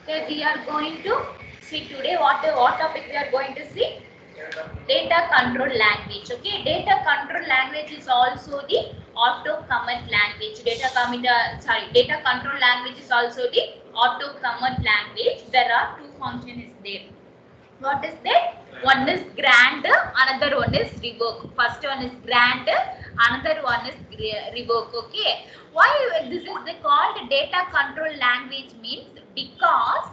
that we are going to see today. What topic we are going to see? Data control language. Okay, data control language is also the auto comment language. Data control language is also the auto comment language. There are two functions there. What is that? One is grant, another one is revoke. First one is grant, another one is revoke. Okay. Why this is called data control language means because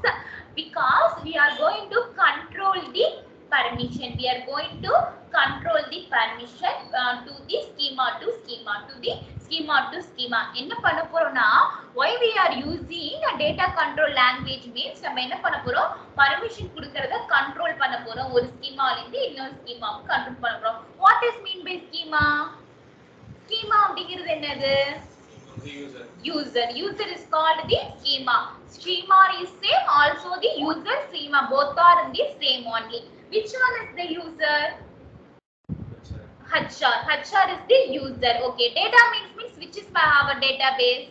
we are going to control the permission. We are going to control the permission to the schema to the schema to schema. என்ன பண்ண போறோம்னா why we are using a data control language means நம்ம என்ன பண்ண போறோம் permission கொடுக்கறத control பண்ண போறோம் ஒரு ஸ்கீமால இருந்து இன்னொரு ஸ்கீமாவுக்கு கண்ட்ரோல் பண்ண போறோம். What is mean by schema? Schema அப்படிங்கிறது என்னது? User is called the schema. Schema is same, also the user schema, both are in the same only. Which one is the user? HR is the user. Okay, data means which is our database?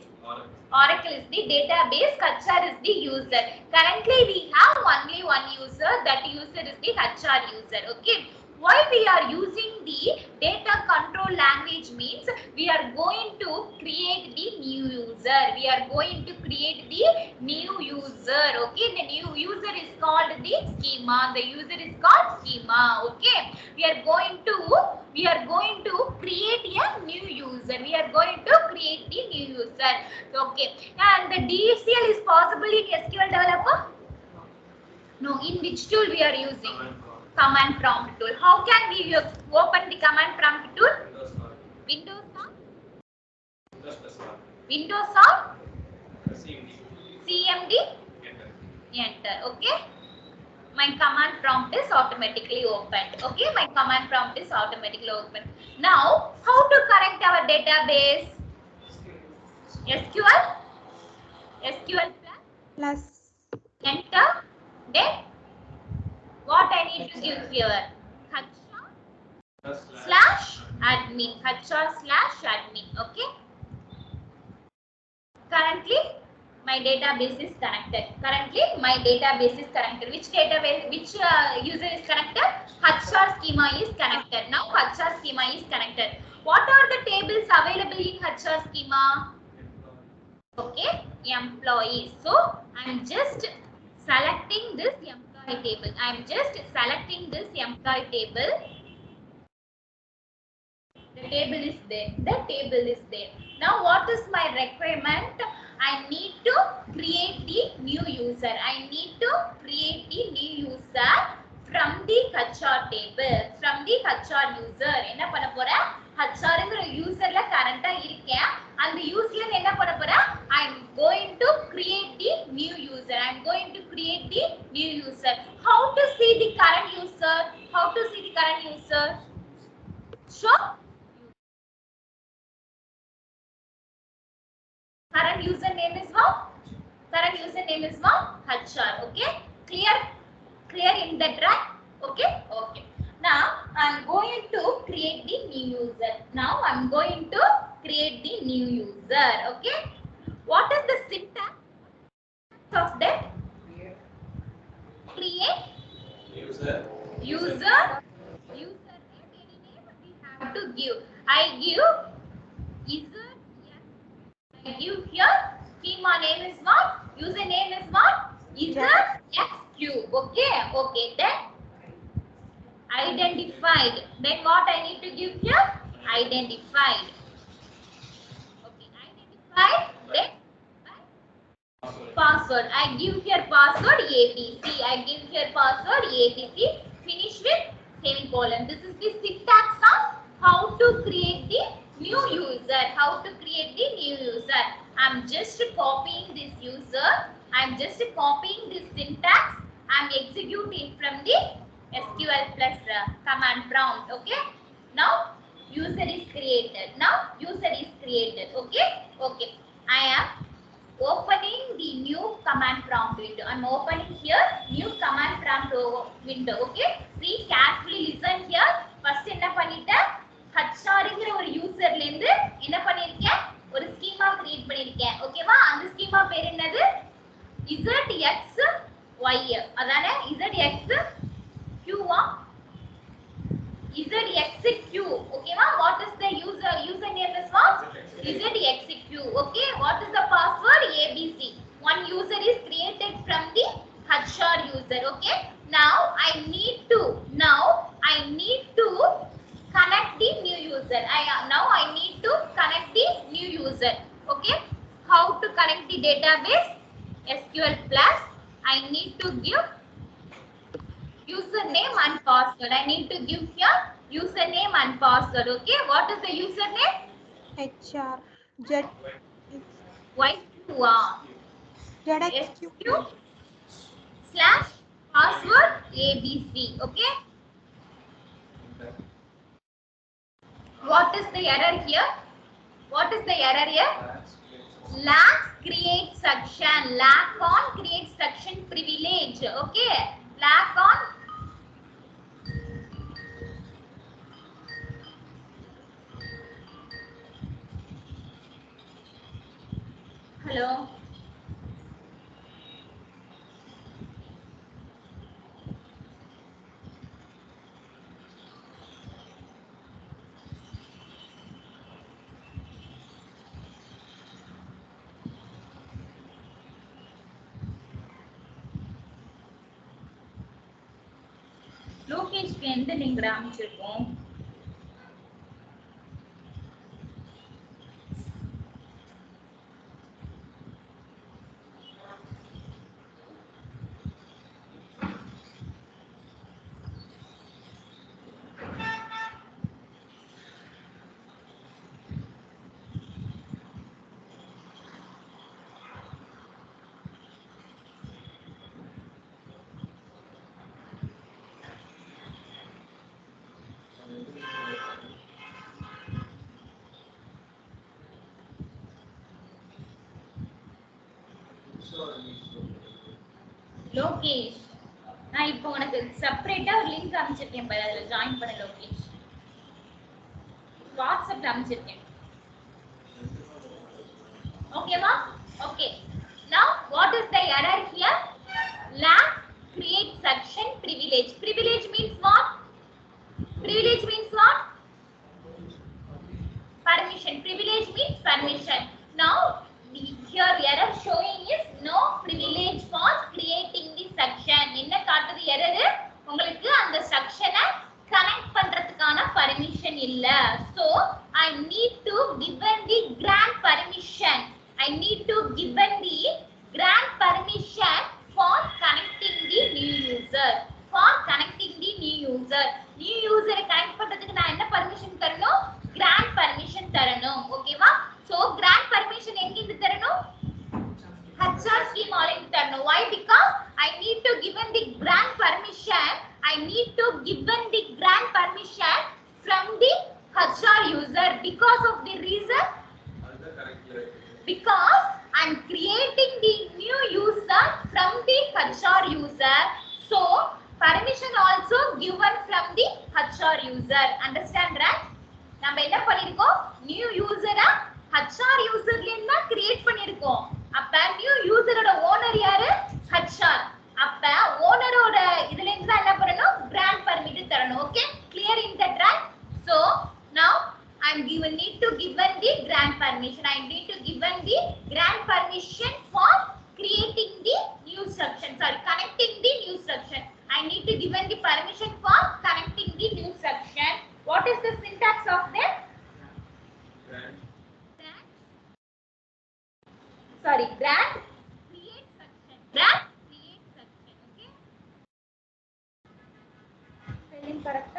Oracle is the database, HR is the user. Currently we have only one user, that user is the HR user. Okay, why we are using the data control language means we are going to create the new user. We are going to create the new user. Okay, the new user is called the schema. The user is called schema. Okay, we are going to create a new user. We are going to create the new user. Okay, and the DCL is possible in SQL developer? No. In which tool we are using? Command prompt tool. How can we open the command prompt tool? Windows or CMD? Enter. Okay, my command prompt is automatically opened. Okay, my command prompt is automatically opened. Now how to connect our database? SQL plus enter. Then what I need to give here? HR/admin. Okay, currently my database is connected. Which database, which user is connected? HR schema is connected. Now HR schema is connected. What are the tables available in HR schema? Okay, employees. So I am just selecting this employee table. The table is there. Now what is my requirement? I need to create the new user. From the HR table. என்ன பண்ண போறேன்? HRங்கிற யூசர்ல கரண்டா இருக்கேன். அந்த யூசர்ல என்ன பண்ண போறேன்? I am going to create the new user. How to see the current user? Show current username is what? HR. Okay, clear in that, right? Okay. Now I am going to create the new user. Okay, what is the syntax of that? Create user name, any name we have to give. I give user. I give here schema name is what? User name is what? User XQ. Okay, then identified. Then what I need to give here? Identified. Okay, identified. Then password. I give here password ABC. Finish with semicolon. This is the syntax of how to create the new user. I'm just copying this syntax. I'm executing from the SQL plus command prompt. Okay, now user is created. Okay, I am opening the new command prompt window. I'm opening here new command prompt window. Okay, see carefully, listen here. First என்ன பண்ணிட்டேன்? HRங்கிற ஒரு யூசர்ல இருந்து என்ன பண்ணிருக்கேன்? ஒரு schema create பண்ணிருக்கேன். ஓகேவா? அந்த ஸ்கீமா பேர் என்னது? ZX Y அதானே ZX Q ZXQ. Okay ma, what is the username is what? ZXQ. Okay, what is the password? ABC. One user is created from the HR user. Okay, now I need to connect the new user. I need to connect the new user. Okay, how to connect the database? SQL plus I need to give username and password. I need to give here username and password. Okay, what is the username? HR ZXQ slash password ABC. Okay, what is the error here? What is the error here? Lack create section. Lack on create section privilege. Okay, lack on hello. லோகேஷ்க்கு எந்த link அமைச்சிருக்கோம்? Lokesh, நான் இப்போ உனக்கு செப்பரேட்டா ஒரு link அமைச்சிருக்கேன் பாரு, அதுல join பண்ண லோகேஷ். வாட்ஸ்அப்ல அமைச்சிருக்கேன். ஓகேவா? Okay. Now what is the error here? Lack create section privilege. Privilege means what? Privilege means what? Permission. Privilege means permission. Now here error showing is no privilege for creating the section. என்ன காட்டுது error? உங்களுக்கு அந்த செக்ஷனை connect பண்றதுக்கான permission இல்ல. So I need to given the grant permission. I need to given the grant permission for connecting the new user. For connecting the new user. New user connect பண்றதுக்கு நான் என்ன permission தரணும்? grant permission தரணும். ஓகேவா? So grant permission எங்க இருந்து தரணும்? HR schema ல இருந்து தரணும். Why? Because I need to given the grant permission. I need to given the grant permission from the HR user. Because of the reason? Because I am creating the new user from the HR user. So permission also given from the HR user. Understand, right? நம்ம என்ன பண்ணிருக்கோம்? New யூசரா HR யூசர்ல இருந்து create பண்ணிருக்கோம். அப்ப new யூசரோட owner யாரு? HR. அப்ப ஓனரோட இதுல இருந்து தான் என்ன பண்ணனும்? கிராண்ட் பர்மிட் தரணும். Okay, clear in that, right? So now I am given need to given the grant permission. I need to given the grant permission for creating the new section. Sorry, connecting the new section. I need to given the permission for connecting the new section. What is the syntax of that? Grant. Sorry, grant create section. Grant create section. Okay. Spelling correct?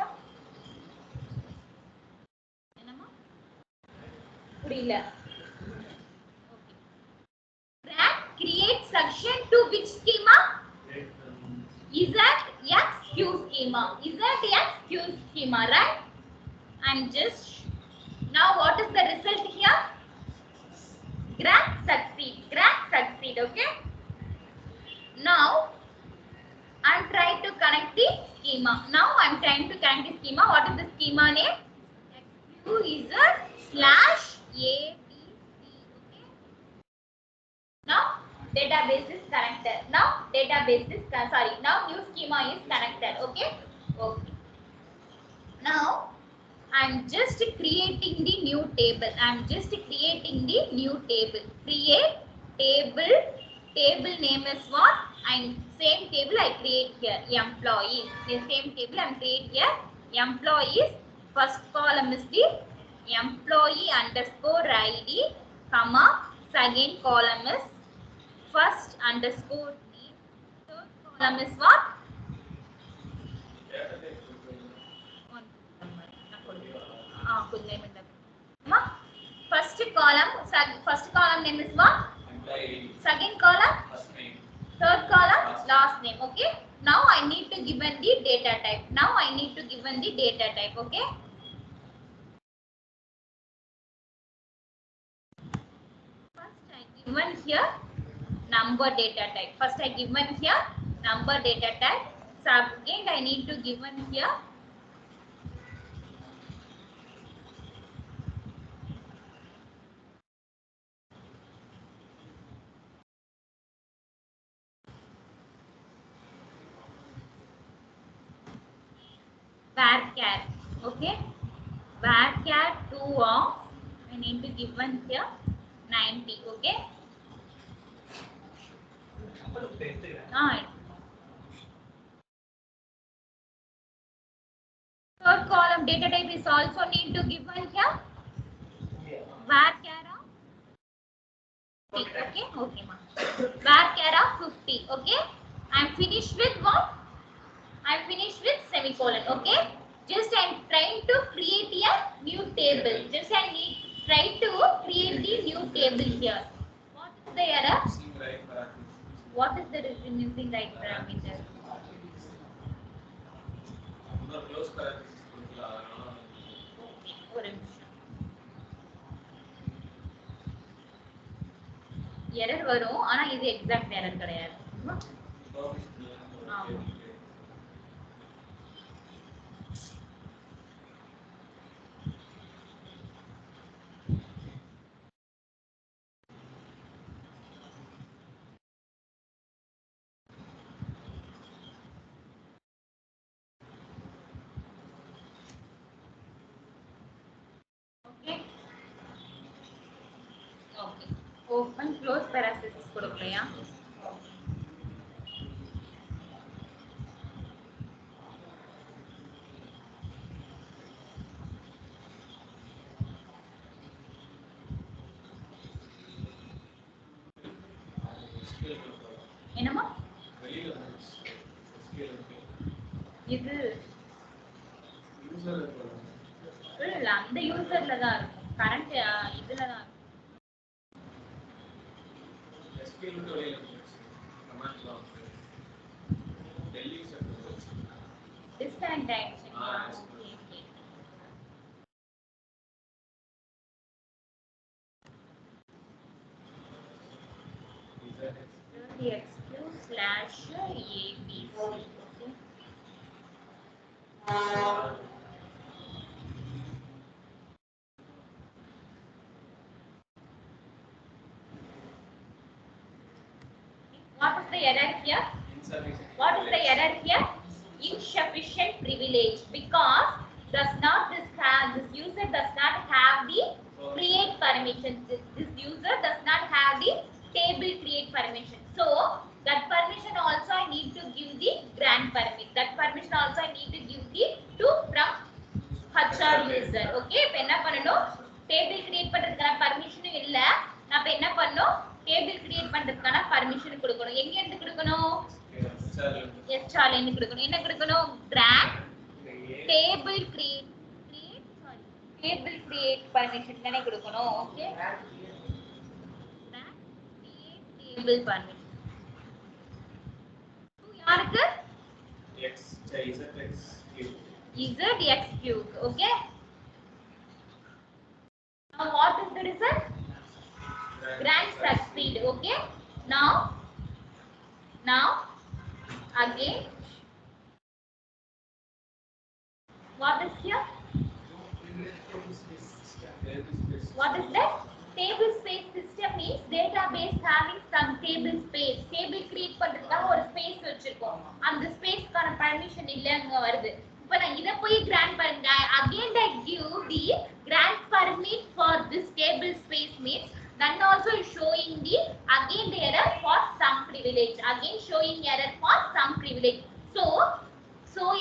என்னமா? புரியல. Okay. Grant create section to which schema? ZXQ schema. ZXQ schema, right? And just now what is the result here? Grant succeed. Grant succeed. Okay. Now I am trying to connect the schema. Now I am trying to connect the schema. What is the schema name? XQZ/ABC. Okay. Now database is connected. Now database is now new schema is connected. Okay. Okay. Now I'm just creating the new table. Create table. Table name is what? And same table I create here. Employees. The same table I'm create here. Employees. First column is the employee underscore ID, comma. Second column is first underscore name. Third column is what? First column name is what? Second column? Third column? Last name. Okay. Now I need to given the data type. Okay. First I given here number data type. Second I need to given here varchar. Okay. Varchar 2 of I need to given here 90. Okay. Third column data type is also need to given here varchar of 50. Okay. Varchar of 50. Okay. I'm finished with what? I'm finished with semicolon. Okay. Just I'm trying to create a new table. Try to create the new table here. What is the error? What is the missing right parameter? ஒரு நிமிஷம். Error வரும், ஆனா இது exact error கிடையாது. Open close parenthesis கொடுக்கலையா? என்னமா? இது இல்ல அந்த யூசர்ல தான் இருக்கும். கரண்ட் இதுல தான் disconnect ஆயிடுச்சு. xq/abc. What is the error here? Insufficient privilege, because this user does not have the create permission. This user does not have the table create permission. So that permission also I need to give the grant permission. That permission also I need to give the from HR user. Okay, இப்ப என்ன பண்ணனும்? Table create பண்றதுக்கான permission இல்ல. நான் இப்ப என்ன பண்ணனும்? Table create பண்றதுக்கான permission கொடுக்கணும். எங்க இருந்து கொடுக்கணும்? HR ல இருந்து கொடுக்கணும். என்ன கொடுக்கணும்? Grant table create permission தானே கொடுக்கணும். Okay, grant create table permission. யாருக்கு? zx cube. Okay, now what is the result? Grant succeed. Okay, now again what is here? What is that? Table space system means database having some table space. Table create பண்றதுக்காக ஒரு space வச்சிருக்கோம். அந்த spaceக்கான permission இல்லங்க வருது. இப்போ நான் இத போய் grant பண்ணுங்க. Again I give the grant permit for this table space means then also showing the again the error for some privilege. Again showing error for some privilege. So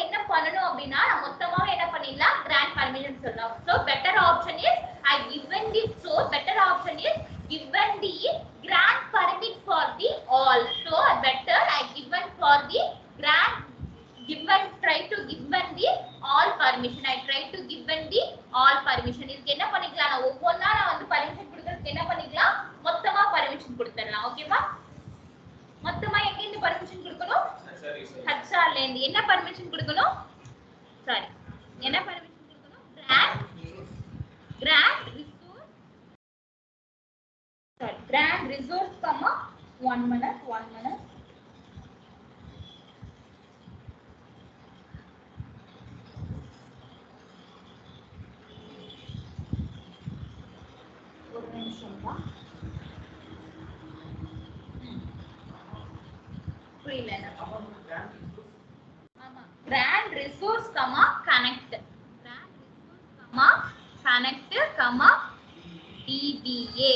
என்ன பண்ணனும் அப்படினா மொத்தமாவே என்ன பண்ணிடலாம் grant permission சொல்லலாம். So better option is I given this, so better option is given the grant permit for the all. So better I given for the grant given, try to given the all permission. I try to given the all permission. இதுக்கு என்ன பண்ணிக்கலாம், நான் ஒவ்வொண்ணா நான் வந்து permission கொடுக்கிறதுக்கு என்ன பண்ணிக்கலாம், மொத்தமா permission கொடுத்துடலாம். ஓகேவா? மொத்தமா எங்க இருந்து permission கொடுக்கணும்? HR ல இருந்து. என்ன permission கொடுக்கணும்? சாரி, என்ன permission கொடுக்கணும்? grant resource, sorry, grant resource comma 1 minute ஒரு நிமிஷம் தான் புரியல. ஆமா, grant resource comma connect, grant resource comma connect comma DBA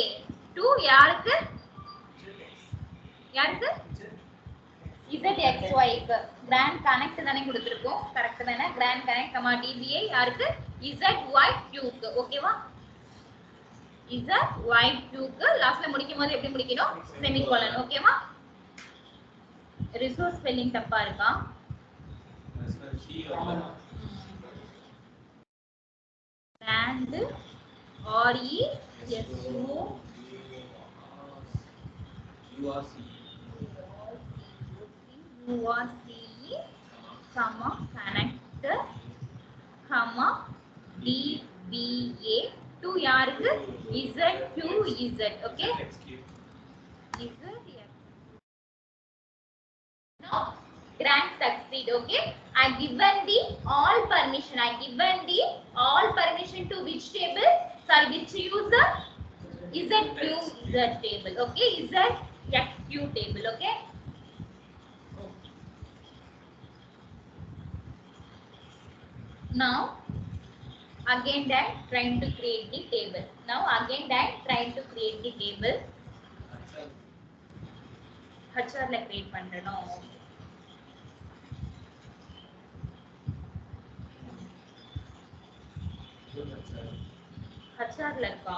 to யாருக்கு ZXY க்கு grant connect தானே கொடுத்திருக்கோம், கரெக்ட் தானே? grant connect comma DBA யாருக்கு? ZYQ க்கு. ஓகேவா? ZYQ க்கு லாஸ்ட்ல முடிக்கும்போது எப்படி முடிக்கணும்? செமிகோலன். ஓகேவா? ரிசோர்ஸ் ஸ்பெல்லிங் தப்பா இருக்கா? grant comma connect comma DBA to யாருக்கு? ZQZ. okay, now grant succeed. okay, I given the all permission, to which table? Sorry, which user? ZQZ table. okay, ZXQ table. okay, now again I'm trying to create the table. HR ல create பண்றணும். HR ல இருக்கா?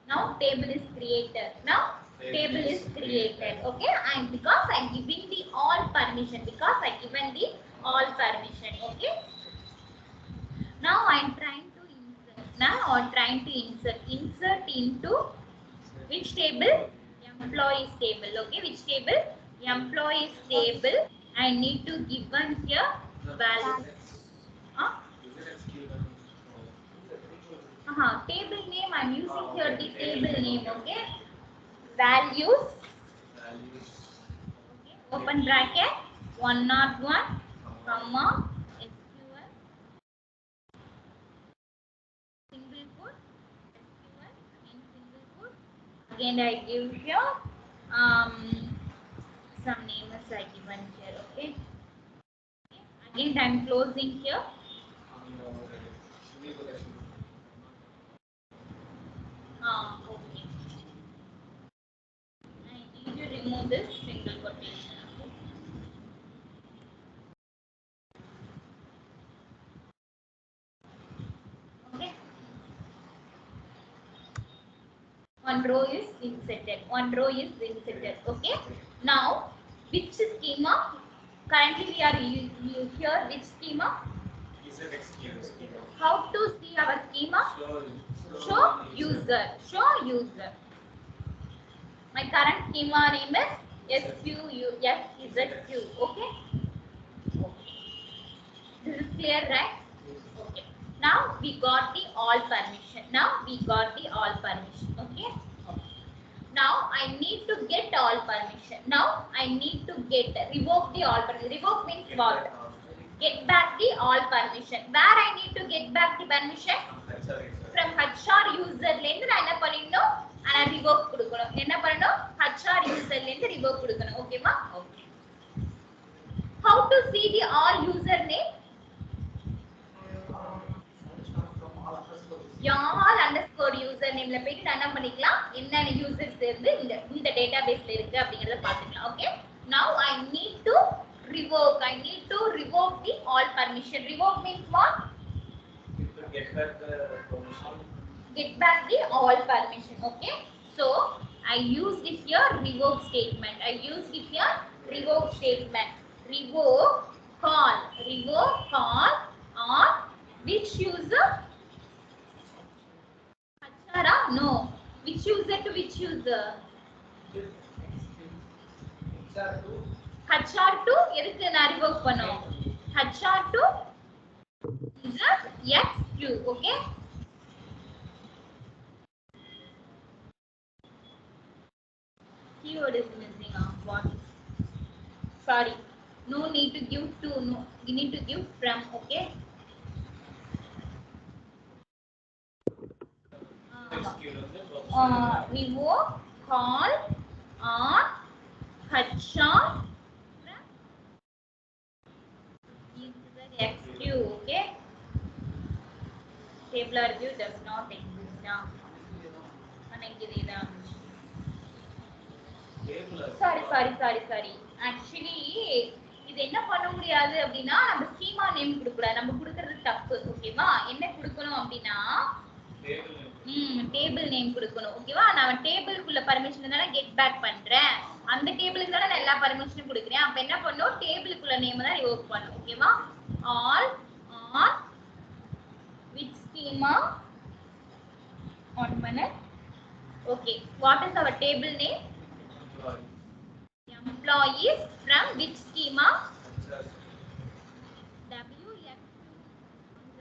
Now table is created. Okay, and because I giving the all permission, okay, now I am trying to insert into which table? Employees table. okay, which table? Employees table. I need to given here values. Table name I am using here the table name. okay, values, okay, open bracket 101 comma SQL single quote, SQL in single quote. Again I give here some names I given here. okay, again I am closing here. Okay, I need to remove this single quotation. okay, one row is inserted. okay, now which schema currently we are here? Which schema? How to see our schema? Show user. My current schema name is SQZQ. okay, this is clear, right? okay, now we got the all permission. okay, Now I need to get all permission. Now I need to revoke the all permission. Revoke means what? Get back the all permission. Where I need to get back the permission? From HR user ல இருந்து நான் என்ன பண்ணிடணும்? நான் revoke கொடுக்கணும். என்ன பண்ணணும்? HR user ல இருந்து revoke கொடுக்கணும். ஓகேமா? Okay. How to see the all user name? all underscore username ல போயிட்டு நான் என்ன பண்ணிக்கலாம்? என்னென்ன யூசர்ஸ் இருந்து இந்த டேட்டாபேஸ்ல இருக்கு அப்படிங்கறத பாத்துக்கலாம். Okay. Now I need to revoke. I need to revoke the all permission. Revoke means what? Get back the permission. Get back the all permission. Okay. So I used it here revoke statement. I used it here revoke statement. Revoke call. Revoke call on which user? HR? No. Which user to which user? HR to எதுக்கு நான் revoke பண்ணோம்? HR to user XQ. Okay. Keyword is missing. What? Sorry. No need to give to. No, you need to give from. Okay. Revoke call on HR user XQ. Okay. Tabular view does not exist now. Sorry. Actually, இது என்ன பண்ண முடியாது அப்படின்னா நம்ம schema name கொடுக்கக்கூடாது. நம்ம கொடுக்கிறது தப்பு. ஓகேவா? என்ன கொடுக்கணும் அப்படின்னா டேபிள் நேம் கொடுக்கணும். ஓகேவா? நான் டேபிளுக்குள்ள பர்மிஷன் தான கெட் பேக் பண்றேன். அந்த டேபிளுக்கு தான நான் எல்லா பர்மிஷனும் கொடுக்கிறேன். அப்ப என்ன பண்ணனும்? டேபிளுக்குள்ள நேம் தான் ரிவோக் பண்ணனும். ஓகேவா? all on which schema? 1 minute. Okay. What is our table name? Employees from which schema? WX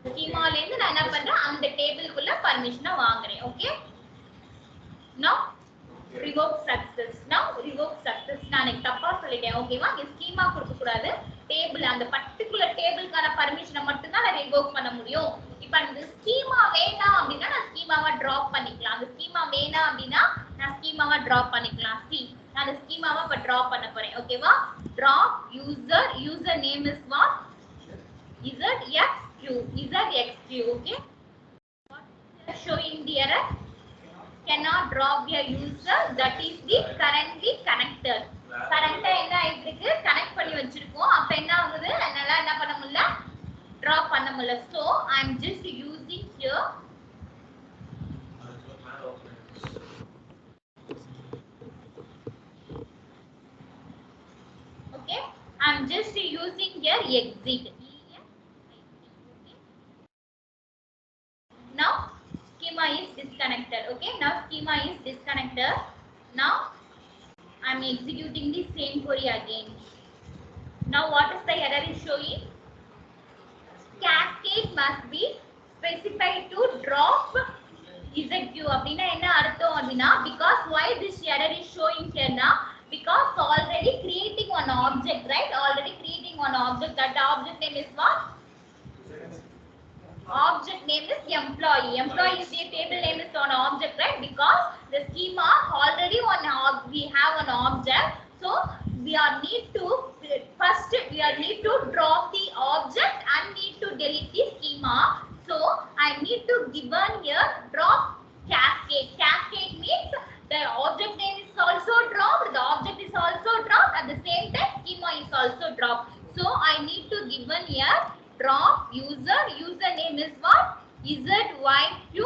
schema ல இருந்து நான் என்ன பண்றேன்? அந்த டேபிளுக்குள்ள பர்மிஷனை வாங்குறேன். ஓகே. Now revoke success. நான் தப்பா சொல்லிட்டேன். ஓகேவா? இங்க ஸ்கீமா கொடுக்க கூடாது. டேபிள் அந்த பர்టిక్యులர் டேபிளுக்கான பர்மிஷனை மட்டும் தான் நான் ரிவோக் பண்ண முடியும். இப்போ அந்த ஸ்கீமா வேண்டாம் அப்படினா நான் ஸ்கீமாவை டிராப் பண்ணிக்கலாம். அந்த ஸ்கீமா வேண்டாம் அப்படினா நான் ஸ்கீமாவை டிராப் பண்ணிக்கலாம். நான் அந்த ஸ்கீமாவை இப்ப டிராப் பண்ண போறேன். ஓகேவா? Drop user name is what? ZXQ. Okay? What is showing the error? Cannot drop a user that is the currently connected. Current என்ன ஆயிருக்கு? கனெக்ட் பண்ணி வச்சிருக்கோம். அப்ப என்ன ஆகுது? என்னால என்ன பண்ண முடியல? டிராப் பண்ண முடியல. So I am just using here okay, I am just using here exit. Now schema is disconnected. Okay, now schema is disconnected. Now I am executing the same query again. Now what is the error is showing? Cascade must be specified to drop ZQ. அப்படினா என்ன அர்த்தம் அப்படினா because why this error is showing here now? Because already creating one object, right? Already creating one object. That object name is what? Object name is employee. Employee is the table name is on object, right? Because the schema already we have an object. So we need to drop the object and need to delete the schema. So I need to given here drop cascade. Cascade means the object name is also dropped, the object is also dropped, at the same time schema is also dropped. So I need to given here drop user name is what? ZYQ.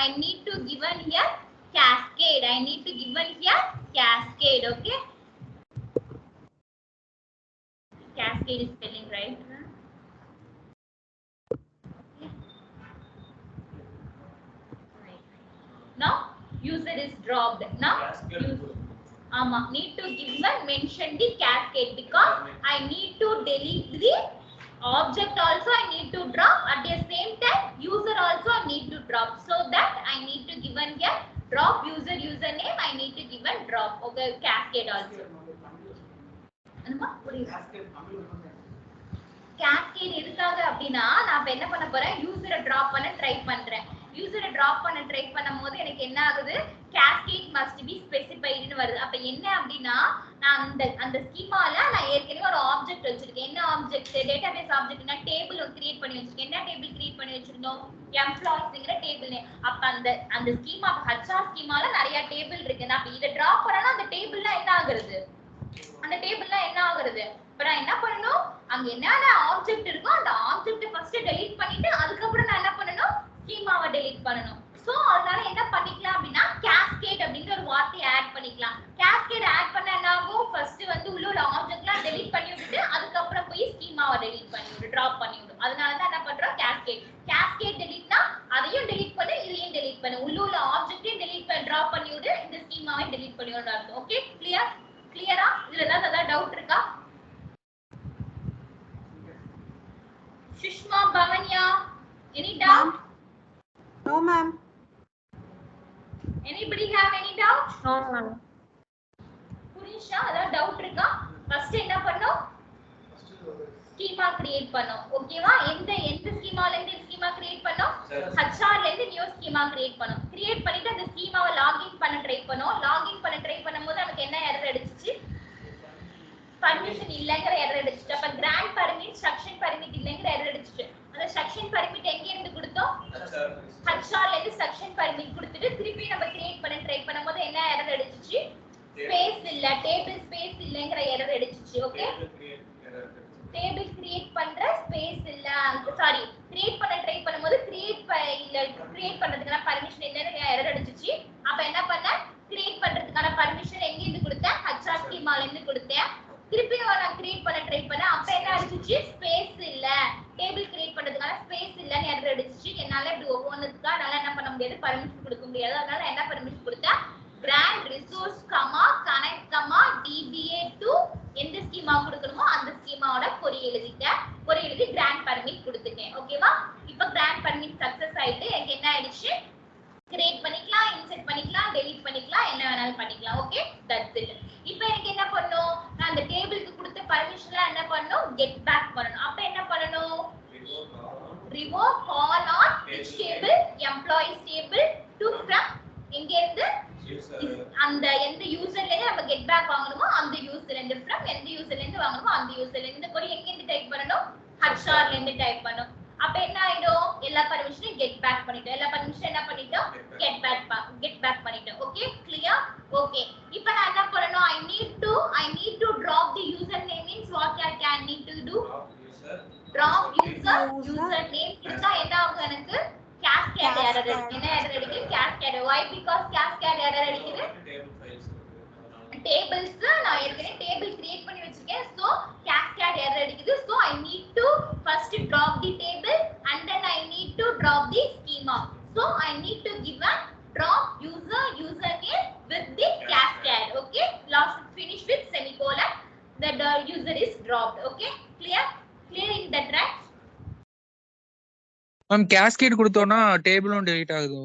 I need to given here cascade. Okay? Cascade is spelling right. Now user is dropped. Now need to given mention the cascade because I need to delete the object also. I need to drop at the same time user also I need to drop, so that I need to given here drop user username, I need to give a drop. Okay, cascade also. cascade எதுக்காக அப்படினா நான் இப்ப என்ன பண்ண போறேன், யூசரை drop பண்ண try பண்றேன். யூசரை drop பண்ண ட்ரை பண்ணும்போது எனக்கு என்ன ஆகுது, cascade must be specified னு வருது. அப்ப என்ன அப்படினா நான் அந்த ஸ்கீமால நான் ஏற்கனவே ஒரு ஆப்ஜெக்ட் வச்சிருக்கேன். என்ன ஆப்ஜெக்ட்? டேட்டாபேஸ் ஆப்ஜெக்ட்னா டேபிள் கிரியேட் பண்ணி வச்சிருக்கேன். என்ன டேபிள் கிரியேட் பண்ணி வச்சிருந்தோம்? எம்ப்ளாய்ஸ்ங்கற டேபிள். அப்ப அந்த ஸ்கீமா HR ஸ்கீமால நிறைய டேபிள் இருக்கு. நான் இத டிராப் பண்ணனா அந்த டேபிள்ல என்ன ஆகுறது? அந்த டேபிள்ல என்ன ஆகுறது? இப்ப நான் என்ன பண்ணனும், அங்க என்னென்ன ஆப்ஜெக்ட் இருக்கோ அந்த ஆப்ஜெக்ட் ஃபர்ஸ்ட் டெலீட் பண்ணிட்டு அதுக்கு அப்புறம் நான் என்ன பண்ணனும், ஸ்கீமாவை டெலீட் பண்ணனும். சோ அதனால என்ன பண்ணிக்கலாம் அப்படினா cascade அப்படிங்கற ஒரு வார்த்தையை ஆட் பண்ணிக்கலாம். cascade ஆட் பண்ணா என்ன ஆகும், ஃபர்ஸ்ட் வந்து உள்ள உள்ள ஆப்ஜெக்ட்லாம் டெலீட் பண்ணி விட்டுட்டு அதுக்கு அப்புறம் போய் ஸ்கீமாவை டெலீட் பண்ணி விடு, டிராப் பண்ணி விடு. அதனால தான் என்ன பண்றோம், cascade டெலீட்னா அதையும் டெலீட் பண்ணு இதையும் டெலீட் பண்ணு, உள்ள உள்ள ஆப்ஜெக்ட்டையும் டெலீட் பண்ணி டிராப் பண்ணி விடு, இந்த ஸ்கீமாவை டெலீட் பண்ணி விடு அர்த்தம். ஓகே, கிளியரா? இதுல ஏதாவது டவுட் இருக்கா? Sushma, Bhavanya, any doubt? No ma'am. Anybody have any doubt? No ma'am. Purisha, ஏதாவது டவுட் இருக்கா? ஃபர்ஸ்ட் என்ன பண்ணோம், ஸ்கீமா கிரியேட் பண்ணோம். ஓகேவா? எந்த ஸ்கீமால இருந்து ஸ்கீமா கிரியேட் பண்ணோம், HR ல இருந்து நியூ ஸ்கீமா கிரியேட் பண்ணோம். கிரியேட் பண்ணிட்டு அந்த ஸ்கீமாவை லாகின் பண்ண ட்ரை பண்ணோம். லாகின் பண்ண ட்ரை பண்ணும்போது நமக்கு என்ன எரர் அடிச்சிச்சு, பர்மிஷன் இல்லங்கற எரர் அடிச்சிச்சு. அப்ப கிராண்ட் பர்மிட் செக்ஷன் பர்மிட் இல்லங்கற எரர் அடிச்சிச்சு. அந்த செக்ஷன் பர்மிட் எங்க இருந்து கொடுத்தோம், HR ல இருந்து செக்ஷன் பர்மிட் கொடுத்துட்டு திருப்பி நம்ம கிரியேட் பண்ண ட்ரை பண்ணும்போது என்ன எரர் அடிச்சிச்சு, ஸ்பேஸ் இல்ல, டேபிள் ஸ்பேஸ் இல்லங்கற எரர் அடிச்சிச்சு. ஓகே, டேபிள் கிரியேட் பண்ற ஸ்பேஸ் இல்ல, சாரி கிரியேட் பண்ண ட்ரை பண்ணும்போது கிரியேட் பண்றதுக்கான பர்மிஷன் இல்லன்னு எரர் அடிச்சிச்சு. அப்ப என்ன பண்ண, கிரியேட் பண்றதுக்கான பர்மிஷன் எங்க இருந்து கொடுத்தேன், HR ஸ்கீமால இருந்து கொடுத்தேன். திருப்பி நான் கிரியேட் பண்ண ட்ரை பண்ணேன். அப்ப என்ன அடிச்சிச்சு, ஸ்பேஸ் இல்ல, டேபிள் கிரியேட் பண்றதுக்கான ஸ்பேஸ் இல்லன்னு எரர் அடிச்சிச்சு. என்னால இப்படி ஒவ்வொன்றுக்கா என்னால என்ன பண்ண முடியாது, பர்மிஷன் கொடுக்க முடியாது. அதனால என்ன பர்மிஷன் கொடுத்தேன், grant resource connect DBA to எந்த ஸ்கீமா கொடுக்கணுமோ அந்த ஸ்கீமாவோட கொரி எழுதி grant permit கொடுத்துட்டேன். ஓகேவா? இப்போ grant permit சக்சஸ் ஆயிட்டு எனக்கு என்ன ஆயிடுச்சு, கிரியேட் பண்ணிக்கலாம், இன்சர்ட் பண்ணிக்கலாம், டெலீட் பண்ணிக்கலாம், என்ன வேணாலும் பண்ணிக்கலாம். Okay, that's it. இப்போ எனக்கு என்ன பண்ணனும், நான் அந்த டேபிளுக்கு கொடுத்த பர்மிஷன்ல என்ன பண்ணனும், கெட் பேக் பண்ணனும். அப்ப என்ன பண்ணனும், revoke call on which table, employees table to from எங்க இருந்து, அந்த எந்த யூசர்ல இருந்து நம்ம கெட் பேக் வாங்கணுமோ அந்த யூசர்ல இருந்து, from எந்த யூசர்ல இருந்து வாங்கணுமோ அந்த யூசர்ல இருந்து. இந்த கொரி எங்க இருந்து டைப் பண்ணனும், HR ல இருந்து டைப் பண்ணனும். அப்ப என்ன ஆயிடும், எல்லா பர்மிஷனையும் கெட் பேக் பண்ணிட்டோம். எல்லா பர்மிஷன் என்ன பண்ணிட்டோம், கெட் பேக் பண்ணிட்டோம். Okay, clear? ஓகே, இப்போ நான் என்ன பண்ணனும், I need to drop the username means what I need to do, drop username இருந்தா என்ன ஆகும், எனக்கு cascade error அடிக்குது. என்ன error அடிக்குது, cascade. Why? because cascade error அடிக்குது, tables நான் ஏற்கனவே டேபிள் கிரியேட் பண்ணி வச்சிருக்கேன். சோ cascade error அடிக்குது. So I need to first drop the table and then I need to drop the schema. So I need to give a drop username with the cascade. Okay, last finish with semicolon, the user is dropped. Okay, clear in that, right? Ma'am cascade கொடுத்தோம்னா டேபிளும் delete ஆகுது.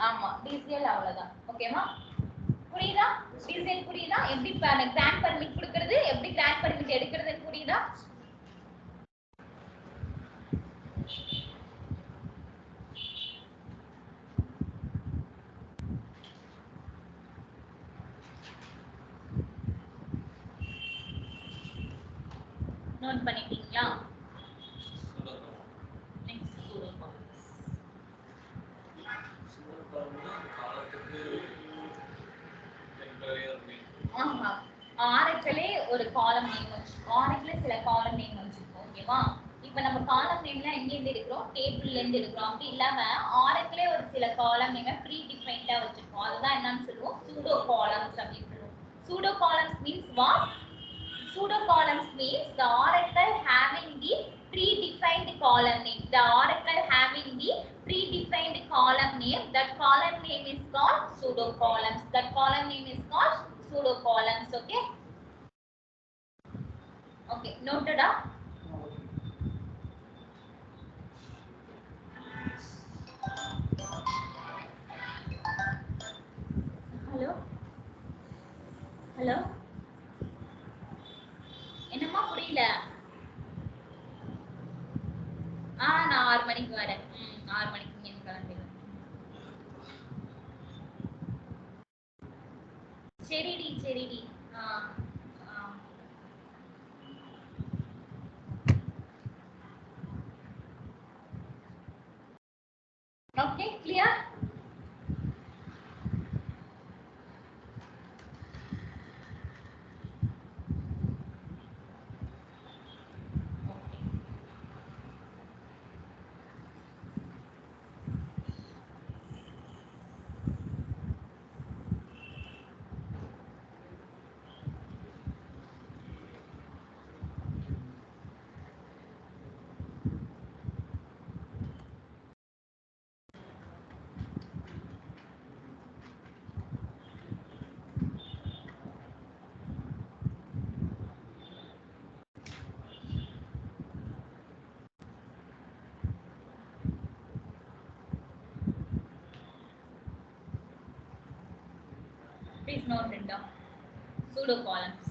ஆமா, DCL அவ்வளவுதான். ஓகேமா? புரியுதா? DCL புரியுதா? எப்படி grand permit கொடுக்கிறது, எப்படி கிராண்ட் பர்மிட் எடுக்கிறதுன்னு புரியுதா? நோட் பண்ணிட்டீங்களா? ஆமா ஆரக்கிளே ஒரு காலம் நேம் வச்சிருக்கோம். ஆரக்கிளே சில காலம் நேம் வச்சிருக்கோம். ஓகேவா? இப்ப நம்ம காலம் நேம்லாம் எங்க இருந்து எடுக்கிறோம்? டேபிள்ல இருந்து எடுக்கிறோம். அப்படி இல்லாம ஆரக்கிளே ஒரு சில காலம் நேம் ப்ரீ டிஃபைன்டா வச்சிருக்கோம். அதுதான் என்னன்னு சொல்லுவோம்? சூடோ காலம்ஸ் அப்படின்னு சொல்லுவோம். Pseudo columns means what? Pseudo columns means the oracle having the predefined column name. The oracle having the predefined column name. That column name is called pseudo columns. That column name is called pseudo columns. Okay. Okay. Noted up. Hello. Hello. என்னம்மா புரியல? நான் 6 மணிக்கு வரேன். 6 மணிக்கு இங்க கிளம்பிடுவேன். சரிடி சரிடி. Okay, clear? Please note it down. Pseudo columns.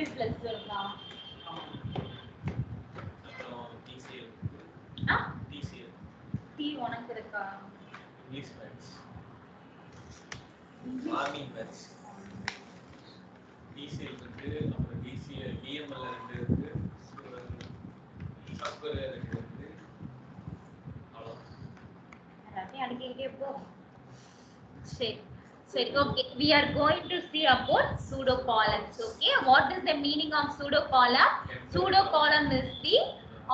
middle plus இருக்கா அப்புறம் TCL ஆ TCL T உனக்கு இருக்கா English maths Army maths TCL இருக்கு அப்புறம் DCL DML ரெண்டு இருக்கு சப்கர் ரெண்டு இருக்கு அவ்வளவுதான் எல்லாத்தையும் அடிக்கிட்டே போ சரி சரி okay we are going to see about pseudo columns okay what is the meaning of pseudo column is the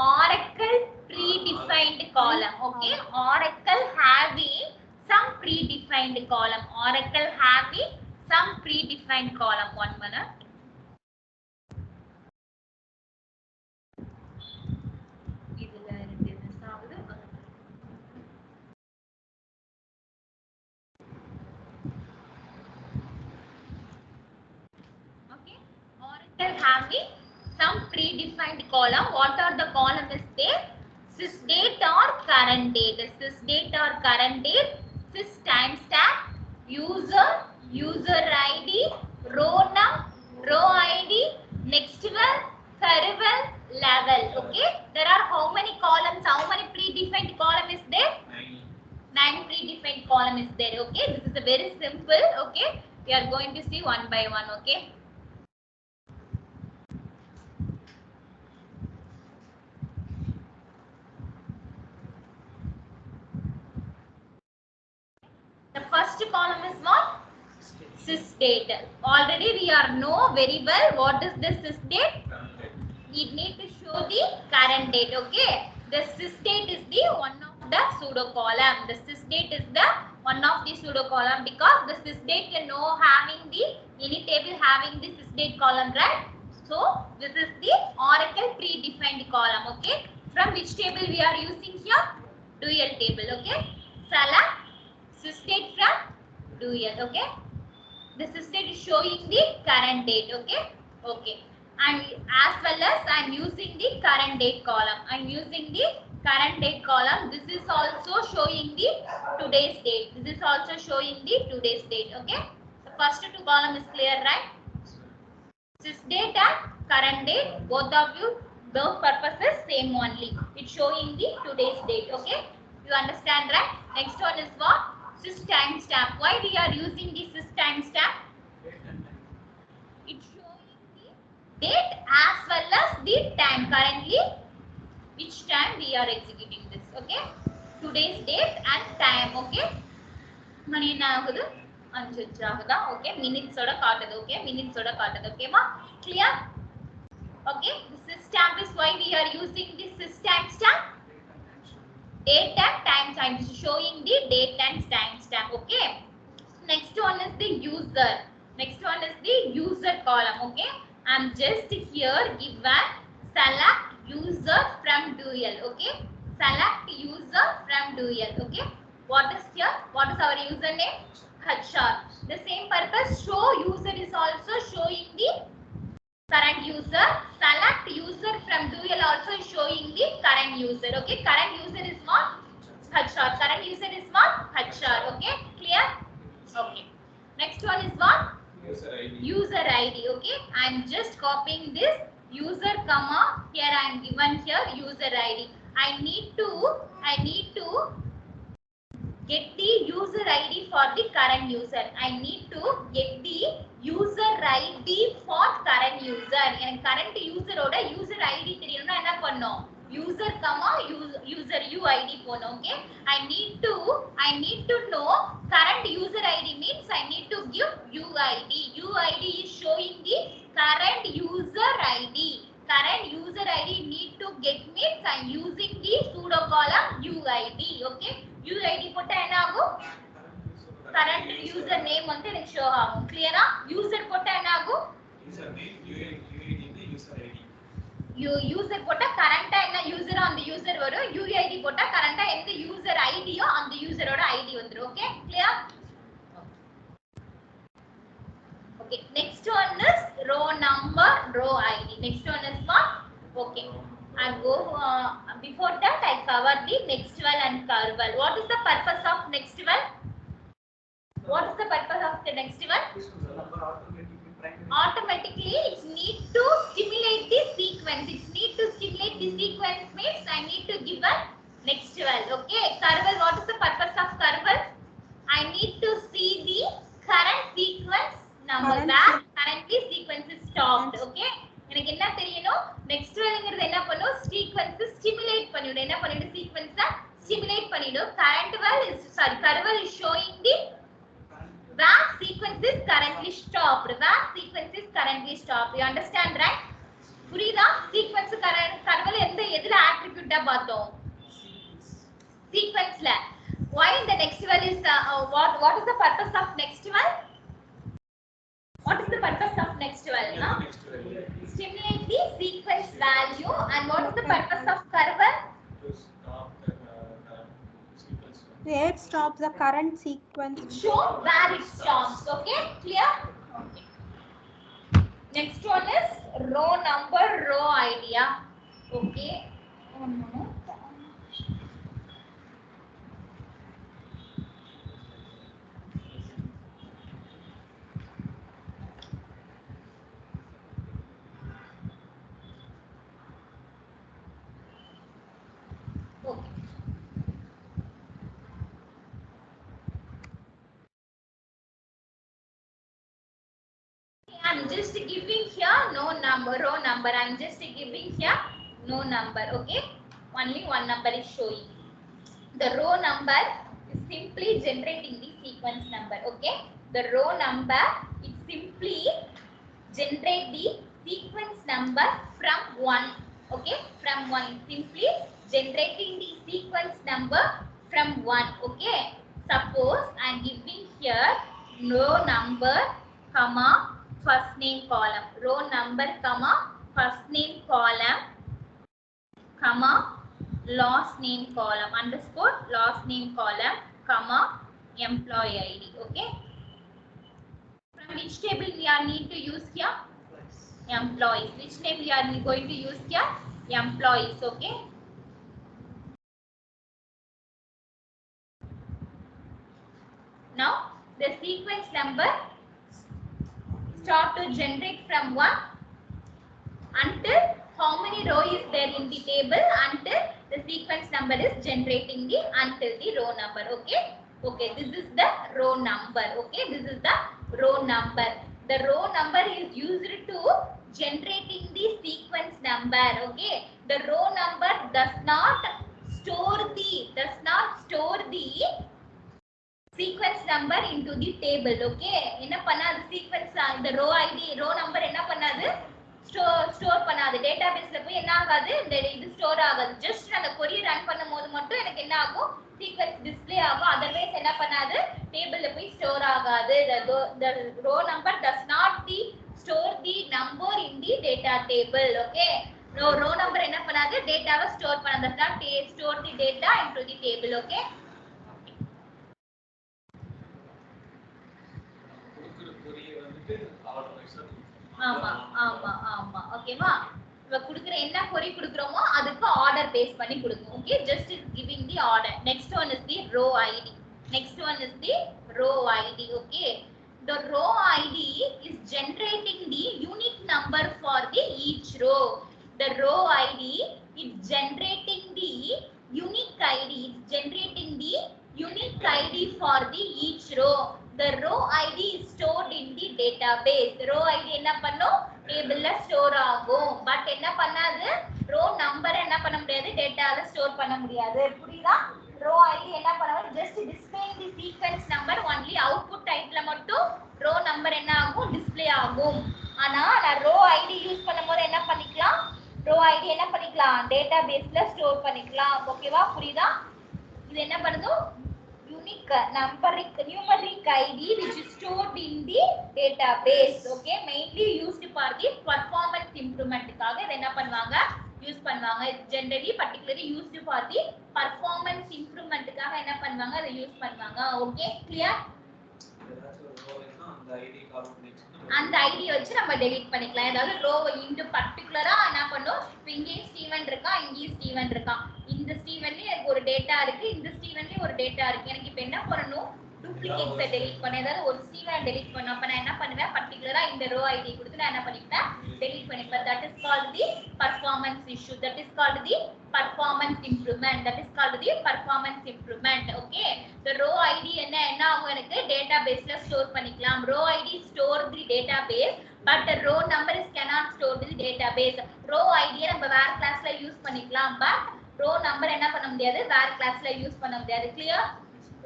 oracle predefined column okay oracle having some predefined column one minute இதுல ரெண்டு மிஸ் ஆகுது okay oracle having some predefined column what are the column is there sysdate or current date sys timestamp user id row id next one curvel level okay there are how many columns how many predefined column is there 9 predefined column is there okay this is a very simple okay we are going to see one by one okay the first column is what sysdate already we are know very well what is the sysdate we need to show the current date okay the sysdate is the one of the pseudo column the sysdate is the one of the pseudo column because the sysdate can know having the any table having the sysdate column right so this is the oracle predefined column okay from which table we are using here dual table okay select sysdate from dual okay the sysdate is showing the current date okay okay and as well as I am using the current date column this is also showing the today's date okay the first two column is clear right sysdate and current date both of you both purposes same only it's showing the today's date okay you understand right next one is what sys timestamp why we are using the sys timestamp it's showing the date as well as the time currently which time we are executing this okay today's date and time okay மணி என்ன ஆகுது 5 ஆகுதா okay minutes ஓட காட்டுது okay okay ma clear okay the sys stamp is why we are using this sys timestamp date and time is showing the date and time stamp okay next one is the user column okay I'm just here given select user from dual okay what is here what is our username HR the same purpose show user is also showing the current user select user from dual also is showing the current user okay current user is what HR okay clear okay next one is what user id okay I'm just copying this user comma here I am given here user id I need to get the user id for the current user I need to get the user id for current user எனக்கு current user ஓட user id தெரியணும்னா என்ன பண்ணனும் user comma user uid போணும் okay I need to know current user id means I need to give uid is showing the current user id need to get means I am using the pseudo column uid okay uid போட்டா என்ன ஆகும் current user name வந்து எனக்கு show ஆகும் clear-ஆ user போட்டா என்ன ஆகும் user name uid இந்த user id user போட்டா கரண்டா என்ன யூசரோ அந்த யூசர் வரும் uid போட்டா கரண்டா எந்த யூசர் ஐடியோ அந்த யூசரோட ஐடி வந்துரும் okay clear okay next one is row number row id next one is what okay I go before that I cover the next one and curval what is the purpose of next one automatically it need to stimulate the sequence. It need to stimulate the sequence means I need to give a next value. Okay, curvel, what is the purpose of curvel? I need to see the current sequence number where currently sequence is stopped. Okay, எனக்கு என்ன தெரியணும், next வேல்ங்கிறது என்ன பண்ணும், sequence stimulate பண்ணிடும். என்ன பண்ணிடும், சீக்வென்ஸை stimulate பண்ணிடும். current well is curvel is showing the where sequence is currently stopped. Where sequence is currently stopped. You understand, right? புரியுதா? sequence curvel எந்த எதுல attribute-ஆ பார்த்தோம், sequence-ல. Why the next well is what is the purpose of next well? What is the purpose of next well? No? Stimulate the sequence value. And what is the purpose of curvel? To stop the sequence. It stops the current sequence. Show where it stops. Okay, clear? Okay. Next one is row number, row idea. Okay, one minute. Okay. I'm just giving here no number, row number. I'm just giving here no number. Okay, only one number is showing. The row number is simply generating the sequence number. Okay, the row number is simply generate the sequence number from 1. Okay, from 1, simply generating the sequence number from 1. Okay, suppose I'm giving here row number comma first name column, row number comma first name column comma last name column underscore last name column comma employee ID. Okay, from which table we are need to use here, employees. Which name we are going to use here, employees. Okay, now the sequence number start to generate from 1 until how many row is there in the table, until the sequence number is generating the until the row number. Okay, okay, this is the row number. Okay, this is the row number. The row number is used to generating the sequence number. Okay, the row number does not store the sequence number into the table. Okay, என்ன பண்ணாது, sequence the row id row number என்ன பண்ணாது, store பண்ணாது. டேட்டாபேஸ்ல போய் என்ன ஆகாது, இந்த இது ஸ்டோர் ஆகாது. ஜஸ்ட் அந்த query ரன் பண்ணும்போது மட்டும் எனக்கு என்ன ஆகும், சீக்வென்ஸ் டிஸ்ப்ளே ஆகும். அதர்வைஸ் என்ன பண்ணாது, டேபிள்ல போய் ஸ்டோர் ஆகாது. the row number does not store the number in the data table. Okay, row number என்ன பண்ணாது, டேட்டாவை ஸ்டோர் பண்ணாது. does not store the data into the table. Okay, ஆமா ஆமா ஆமா ஓகேவா. இவ குடுக்குற என்ன query குடுக்குறோமோ அதுக்கு ஆர்டர் பேஸ் பண்ணி கொடுக்கும். Okay, just is giving the order. Next one is the row id. Next one is the row id. Okay, the row id is generating the unique number for the each row. The row id is generating the unique id. It's generating the unique id for the each row. The row id is stored in the database. Row id என்ன பண்ணும், டேபிள்ல store ஆகும். But என்ன பண்ணாது, row number என்ன பண்ண முடியாது, டேட்டால store பண்ண முடியாது. புரியுதா? row id என்ன பண்ணும், just displaying the sequence number only. output typeல மட்டும் row number என்ன ஆகும், டிஸ்ப்ளே ஆகும். ஆனா நான் row id யூஸ் பண்ணும்போது என்ன பண்ணிக்கலாம், row id என்ன பண்ணிக்கலாம், டேட்டாபேஸ்ல ஸ்டோர் பண்ணிக்கலாம். ஓகேவா, புரியுதா? இது என்ன பண்ணுது, unique numeric id which is stored in the database. Okay, mainly used for the performance improvement காக இத என்ன பண்ணுவாங்க, யூஸ் பண்ணுவாங்க. generally particularly used for the performance improvement காக என்ன பண்ணுவாங்க, அதை யூஸ் பண்ணுவாங்க. Okay, clear? அந்த ஐடி வச்சு நம்ம டெலீட் பண்ணிக்கலாம். ஏதாவது ரோ இந்த பர்టిక్యులரா என்ன பண்ணும், இங்கே ஸ்டீவன் இருக்கா, இங்கே ஸ்டீவன் இருக்கா, இந்த ஸ்டீவன்லயே எனக்கு ஒரு டேட்டா இருக்கு, இந்த ஸ்டீவன்லயே ஒரு டேட்டா இருக்கு. எனக்கு இப்போ என்ன பண்ணனும், டூப்ளிகேட்ஸை டெலீட் பண்ண, ஏதாவது ஒரு சீவை டெலீட் பண்ண, அப்ப நான் என்ன பண்ணுவேன், பர்டிகுலரா இந்த ரோ ஐடி கொடுத்து நான் என்ன பண்ணிப்பேன், டெலீட் பண்ணிப்பேன். That is called the performance issue. That is called the performance improvement. That is called the performance improvement. Okay, the row id என்ன ஆகும், எனக்கு டேட்டாபேஸ்ல ஸ்டோர் பண்ணிக்கலாம். row id store the database but the row number is cannot store the database. row id நம்ம வேற கிளாஸ்ல use பண்ணிக்கலாம், but row number என்ன பண்ண முடியாது, வேற கிளாஸ்ல யூஸ் பண்ண முடியாது. clear?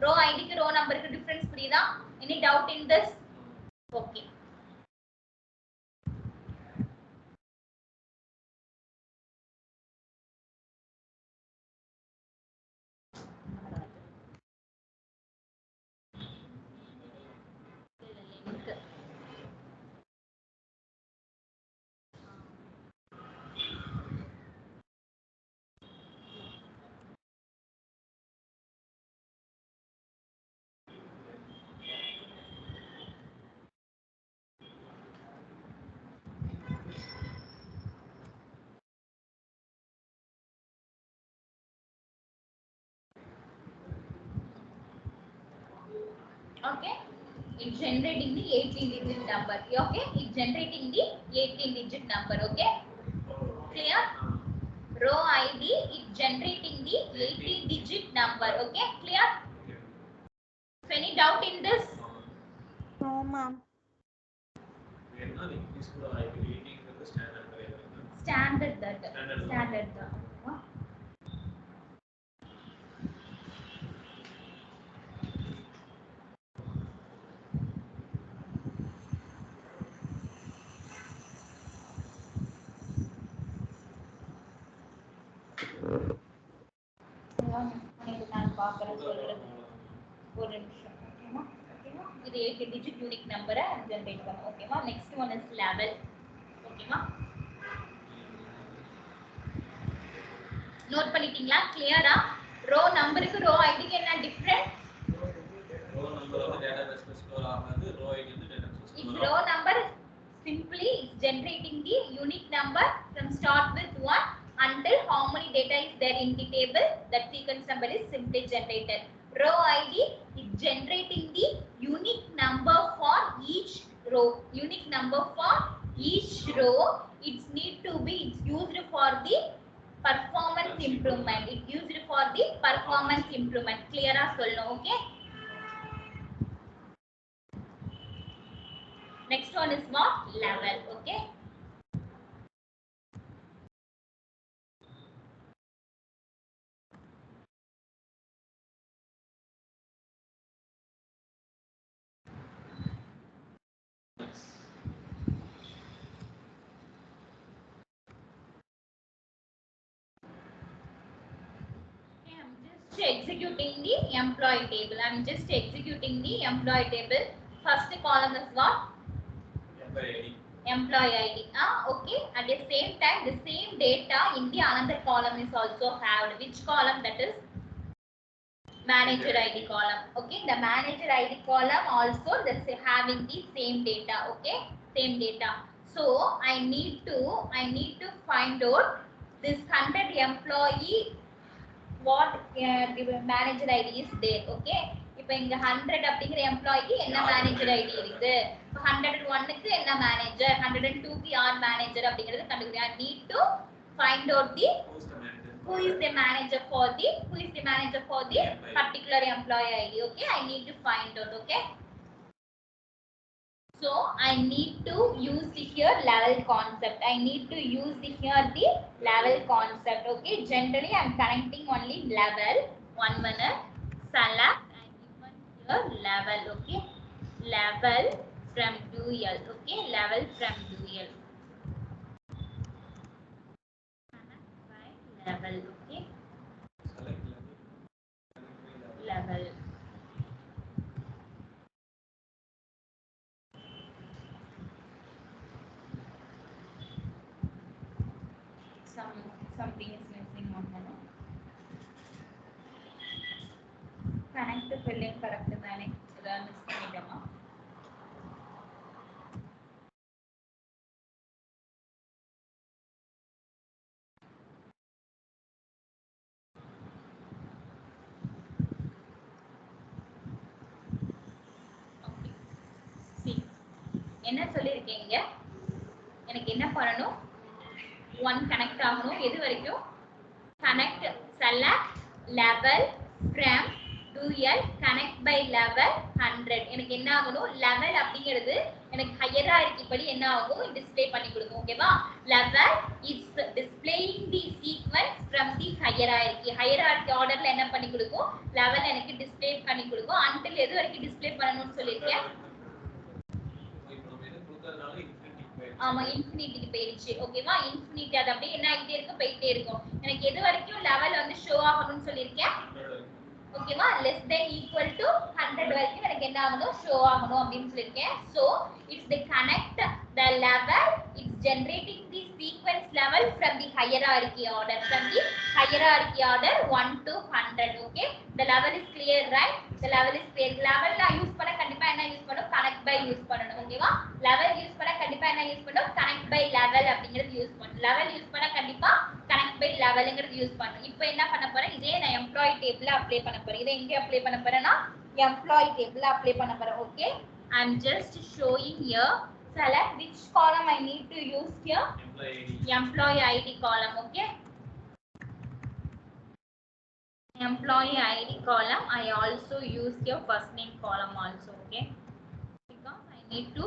row id க்கு row number க்கு டிஃபரன்ஸ் புரியுதா? any doubt in this? okay. Okay, it's generating the 18-digit number. Okay, it's generating the 18-digit number. Okay, clear? row id is generating the 18-digit number. Okay, clear? So any doubt in this? No, ma'am. Standard that. Standard that. நான் பார்க்கறேன் சொல்றது ஒரு நிமிஷம். ஓகேமா? ஓகேமா? இது 8 digit unique number generate பண்ணும். ஓகேமா? Next one is level. ஓகேமா? நோட் பண்ணிட்டீங்களா? கிளியரா? ரோ நம்பருக்கு ரோ ஐடிக்கு என்ன டிஃபரன்ஸ்? ரோ நம்பர் வந்து டேட்டாபேஸ்ல ஸ்டோர் ஆகாது, ரோ ஐடி வந்து டேட்டாபேஸ்ல if row number simply is generating the unique number from start with 1 until how many data is there in the table, that sequence number is simply generated. row id is generating the unique number for each row. Unique number for each row, it's need to be, it's used for the performance improvement. It used for the performance improvement. Clear ah sollu? Okay, next one is what? Level. Okay, executing the employee table. I am just executing the employee table. First column is what? employee ID. Employee ID. Okay. At the same time, the same data in the another column is also have. Which column? That is manager ID column. Okay. The manager ID column also this having the same data. Okay. Same data. So I need to find out this 100 employee what manager id is there. Okay, இப்போ இங்க 100 அப்படிங்கற எம்ப்ளாயிக்கு என்ன manager ID இருக்கு, 101 க்கு என்ன manager, 102 க்கு யார் manager அப்படிங்கறது கண்டுபிடிக்க. I need to find out the who is the manager for the particular employee id. Okay, I need to find out. Okay, so I need to use the here level concept. I need to use the here the level concept. Okay, generally I am connecting only level. 1 minute. Select and given here level. Okay, level from dual. Okay, level from dual. Connect by level. Okay, Select level. Something is missing on here. Connect the filling correct தானே, இத miss பண்ணிட்டோமா? என்ன சொல்லிருக்கீங்க? எனக்கு என்ன பண்ணணும்? 1 connect ஆகணும். எது வரைக்கும்? connect select level from dual connect by level 100. எனக்கு என்ன ஆகணும்? level அப்படிங்கிறது எனக்கு hierarchy படி என்ன ஆகும்? டிஸ்ப்ளே பண்ணி கொடுக்கும். ஓகேவா? level is displaying the sequence from the hierarchy. hierarchy orderல என்ன பண்ணி கொடுக்கும்? level எனக்கு டிஸ்ப்ளே பண்ணி கொடுக்கும். until எது வரைக்கும் டிஸ்ப்ளே பண்ணனும்னு சொல்லிருக்கேன்? ஆமா, இன்ஃபினிட்டிக்கு போயிடுச்சு. ஓகேவா? இன்ஃபினிட்டி அது அப்படியே என்ன ஆகிட்டே இருக்கும்? போயிட்டே இருக்கும். எனக்கு எது வரைக்கும் லெவல் வந்து ஷோ ஆகணும்னு சொல்லிருக்கேன்? ஓகேவா? லெஸ் தென் ஈக்குவல் டு 100 வரைக்கும் எனக்கு என்ன ஆகணும்? ஷோ ஆகணும் அப்படின்னு சொல்லிருக்கேன். So it's the connect the level it's generating the sequence level from the hierarchy order, from the hierarchy order 1 to 100. okay, the level is clear, right? The level is clear. level நான் use பண்ண கண்டிப்பா என்ன use பண்ணனும்? connect by use பண்ணனும். ஓகேவா? level use பண்ண கண்டிப்பா என்ன யூஸ் பண்ணனும்? connect by level அப்படிங்கிறது யூஸ் பண்ணனும். level யூஸ் பண்ண கண்டிப்பா connect by levelங்கிறது யூஸ் பண்ணனும். இப்போ என்ன பண்ண போறேன்? இதே நான் எம்ப்ளாயி டேபிள்ல அப்ளை பண்ண போறேன். இதை எங்க அப்ளை பண்ண போறேன்னா எம்ப்ளாயி டேபிள்ல அப்ளை பண்ண போறேன். Okay, I am just showing here. Select which column I need to use here? Employee ID column. Okay, employee ID column I also use your first name column also. Okay, because I need to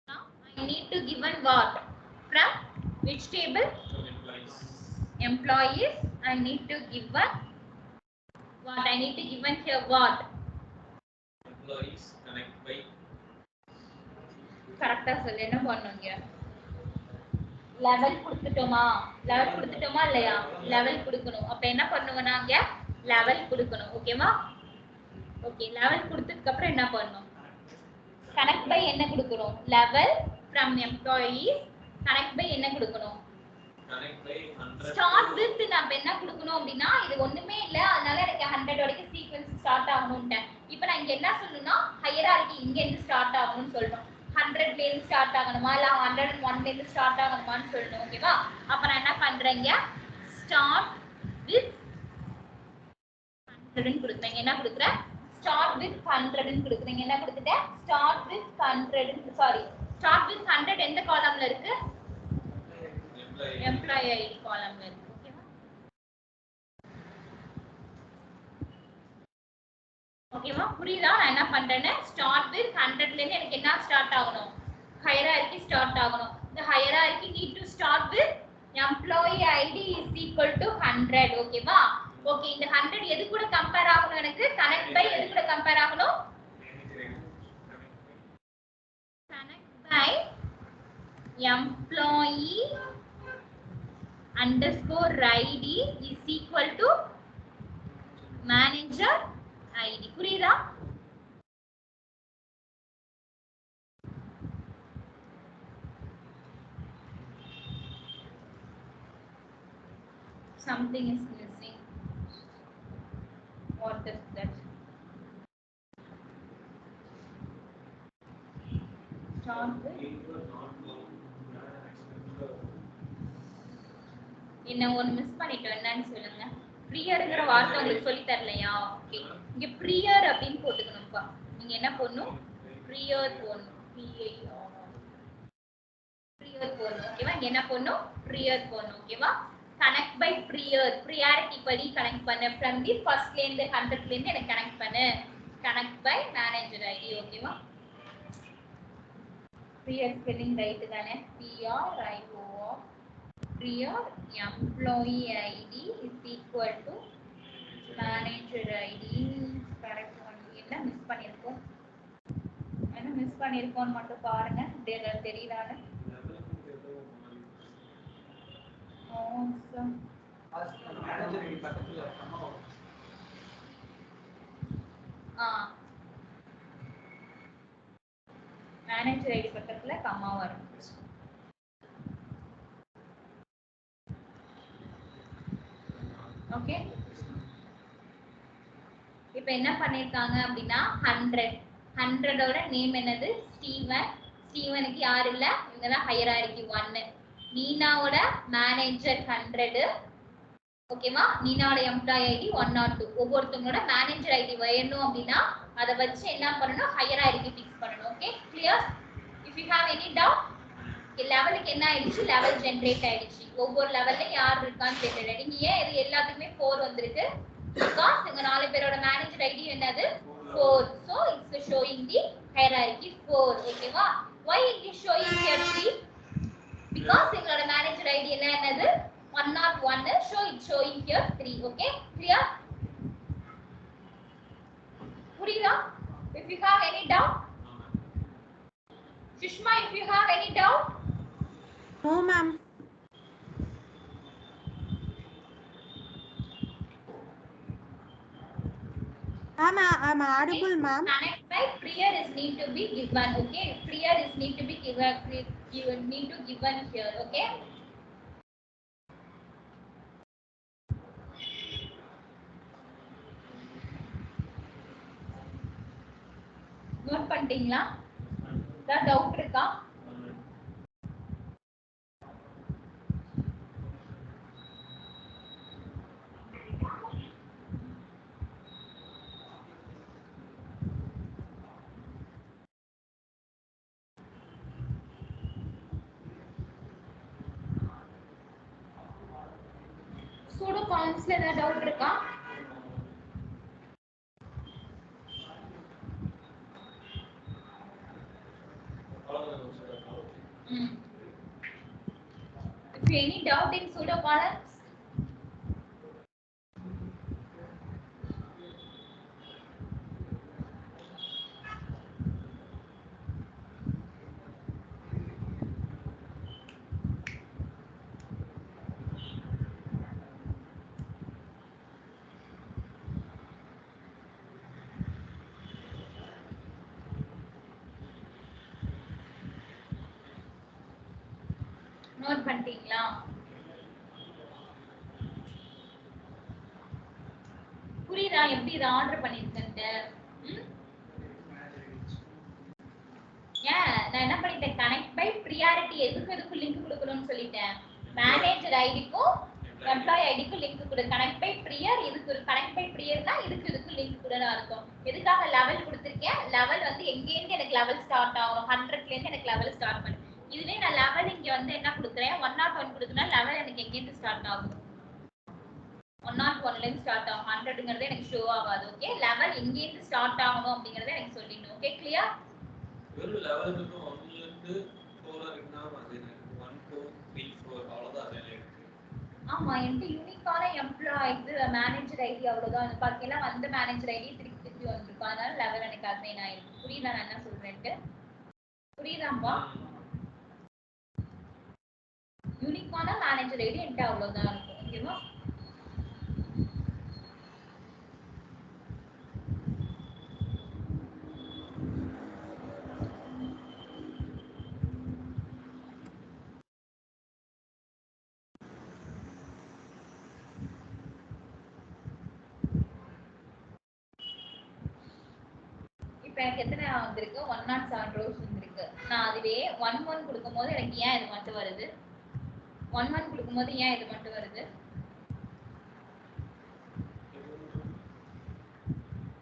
now I need to given what? From which table? Employees. I need to given what? I need to given here what? Employees connect by. கரெக்ட்டா சொல்ல என்ன பண்ணுங்க? Level கொடுத்துட்டோமா? Level கொடுத்துட்டோமா இல்லையா? Level கொடுக்கணும். அப்ப என்ன பண்ணுவோம் நாங்க? லெவல் கொடுக்கணும். ஓகேவா? ஓகே, லெவல் கொடுத்ததுக்கு அப்புறம் என்ன பண்ணனும்? கனெக்ட் பை என்ன கொடுக்கணும்? Level from employees connect by என்ன கொடுக்கணும்? Connect by 100. ஸ்டார்ட் வித் நம்ம என்ன கொடுக்கணும் அப்படினா இது ஒண்ணுமே இல்ல, அதனால எனக்கு 100 வரைக்கும் சீக்வென்ஸ் ஸ்டார்ட் ஆகணும்ட்டேன். இப்போ நான் இங்க என்ன சொல்லணும்னா ஹையரார்கி இங்க இருந்து ஸ்டார்ட் ஆகணும்னு சொல்லணும். 100 ல இருந்து ஸ்டார்ட் ஆகணுமா இல்ல 101 ல இருந்து ஸ்டார்ட் ஆகணுமான்னு சொல்லணும். ஓகேவா? அப்ப நான் என்ன பண்றேங்க? ஸ்டார்ட் வித் 100 ன்னு கொடுக்கிறேன். என்ன கொடுக்கிறேன்? ஸ்டார்ட் வித் 100 ன்னு கொடுக்கிறேன். என்ன கொடுத்துட்டேன்? Start with 100 sorry start with 100 எந்த காலம்ல இருக்கு? எம்ப்ளாயி ஐடி காலம்ல இருக்கு. ஓகேவா? ஓகேவா? புரியுதா? நான் என்ன பண்றேன்னு ஸ்டார்ட் வித் 100 ல இருந்து எனக்கு என்ன ஸ்டார்ட் ஆகணும்? ஹையரார்கி ஸ்டார்ட் ஆகணும். the hierarchy need to start with employee id is equal to 100. ஓகேவா? ஓகே, இந்த 100 எது கூட கம்பேர் ஆகணும்? எனக்கு கனெக்ட் பை எது கூட கம்பேர் ஆகணும்? Connect by employee underscore id is equal to manager id. புரியுதா? Something is missing. What is that? Start with என்ன ஒன்னு மிஸ் பண்ணிட்டோம், என்னன்னு சொல்லுங்க. ப்ரியர்ங்கற வார்த்தை உங்களுக்கு சொல்லி தரலையா? ஓகே, இங்க ப்ரியர் அப்படினு போட்டுக்கணும்ப்பா. நீங்க என்ன பண்ணனும்? ப்ரியர் போடணும். ப்ரியர் போடணும். ஓகேவா? இங்க என்ன பண்ணனும்? ப்ரியர் போடணும். ஓகேவா? கனெக்ட் பை ப்ரியர், ப்ரியாரிட்டி படி கனெக்ட் பண்ணு. from the first ல இருந்து 100 ல இருந்து எனக்கு கனெக்ட் பண்ணு. Connect by manager ID. ஓகேவா? ப்ரியர் ஸ்பெல்லிங் ரைட் தானே? p r i o r prior employee id is equal to manager id. Correct one. என்ன மிஸ் பண்ணிருக்கோம்? என்ன மிஸ் பண்ணிருக்கோம்னு மட்டும் பாருங்க. தெரியுதானே? awesome. மேனேஜர் ஐடி பக்கத்துல கமா வரும். மேனேஜர் ஐடி பக்கத்துல கமா வரும். ஓகே, இப்போ என்ன பண்ணிருக்காங்க அப்படின்னா 100 ஓட நேம் என்னது? ஸ்டீவன். ஸ்டீவனுக்கு யார் இல்ல? இவங்க தான் ஹையரார்கி 1. நீனாவோட மேனேஜர் 100, ஓகேவா? நீனாவோட எம்ப்ளாயி ஐடி 102. ஒவ்வொருத்தவங்களோட மேனேஜர் ஐடி வேணும் அப்படின்னா அதை வச்சு என்ன பண்ணணும், ஹையர் ஐடி ஃபிக்ஸ் பண்ணணும். Okay, clear? If you have any doubt, லெவலுக்கு என்ன ஆயிடுச்சு, லெவல் ஜெனரேட் ஆயிடுச்சு. ஒவ்வொரு லெவல்ல யார் இருக்கான்னு தெரியல. நீங்க ஏன் இது எல்லாத்துக்குமே 4 வந்திருக்கு? பிகாஸ் எங்க 4 பேரோட மேனேஜர் ஐடி என்னது, 4. So it's showing the hierarchy 4. ஓகேவா? Why it is showing here 3? Because எங்களோட மேனேஜர் ஐடி என்னது 101, so it's showing here 3. Okay, clear? புரியுதா? If you have any doubt, Sushma, if you have any doubt, No, ma'am. Ma'am, I'm audible, ma'am. connect by prior is need to be given. Okay, prior is need to be given. You need to given here. Okay. Note பண்ணிட்டீங்களா? ஏதாவது doubt இருக்கா? Pseudo காலம்ஸ்ல ஏதாவது doubt இருக்கா? If any doubt in pseudo columns, note பண்ணிட்டீங்களா? புரியுதா எப்படி இதை order பண்ணிருக்கேன்ட்டு? ஏன் நான் என்ன பண்ணிட்டேன், கனெக்ட் பை ப்ரியாரிட்டி எதுக்கு லிங்க் கொடுக்கணும்னு சொல்லிட்டேன். மேனேஜர் ஐடிக்கும் எம்ப்ளாயி ஐடிக்கும் லிங்க் கொடு. கனெக்ட் பை ப்ரியர் இதுக்கு ஒரு கனெக்ட் பை ப்ரியர்னா இதுக்கு லிங்க் கொடுன்னு அர்த்தம். எதுக்காக லெவல் கொடுத்துருக்கேன், லெவல் வந்து எங்கேருந்து எனக்கு லெவல் ஸ்டார்ட் ஆகும், 100ல இருந்து எனக்கு லெவல் ஸ்டார்ட் பண்ணு. இதுவே நான் லெவல் இங்க வந்து என்ன கொடுக்குறேன், 101 கொடுத்தனா லெவல் எனக்கு எங்கேருந்து ஸ்டார்ட் ஆகும், 101ல இருந்து ஸ்டார்ட் ஆகும். 100ங்கிறது எனக்கு ஷோ ஆகாது. ஓகே, லெவல் எங்கேருந்து ஸ்டார்ட் ஆகணும் அப்படிங்கறத எனக்கு சொல்லிடணும். Okay, clear? வெறும் லெவல் வந்து 1ல இருந்து 4 வரைக்கும் தான் வருது. 1 2 3 4 அவ்வளவுதான் வேலை இருக்கு. ஆமா, என்கிட்ட யூனிக்கான எம்ப்ளாய் இது மேனேஜர் ஐடி அவ்வளவுதான். பாத்தீங்கன்னா வந்த மேனேஜர் ஐடி திருப்பி வந்திருக்கும். அதனால லெவல் எனக்கு அசைன் ஆயிருக்கு. புரியுதா நான் என்ன சொல்றேன்ட்டு? புரியுதாம்பா? யூனிக்கான மேனேஜர் ஐடி என்கிட்ட அவ்வளவுதான் இருக்கும். ஓகேவா? எனக்கு எத்தனை வந்திருக்கு, 107 ரோஸ் வந்திருக்கு. நான் அதுவே 11 கொடுக்கும்போது எனக்கு ஏன் இது மட்டும் வருது, 11 கொடுக்கும்போது ஏன் இது மட்டும் வருது,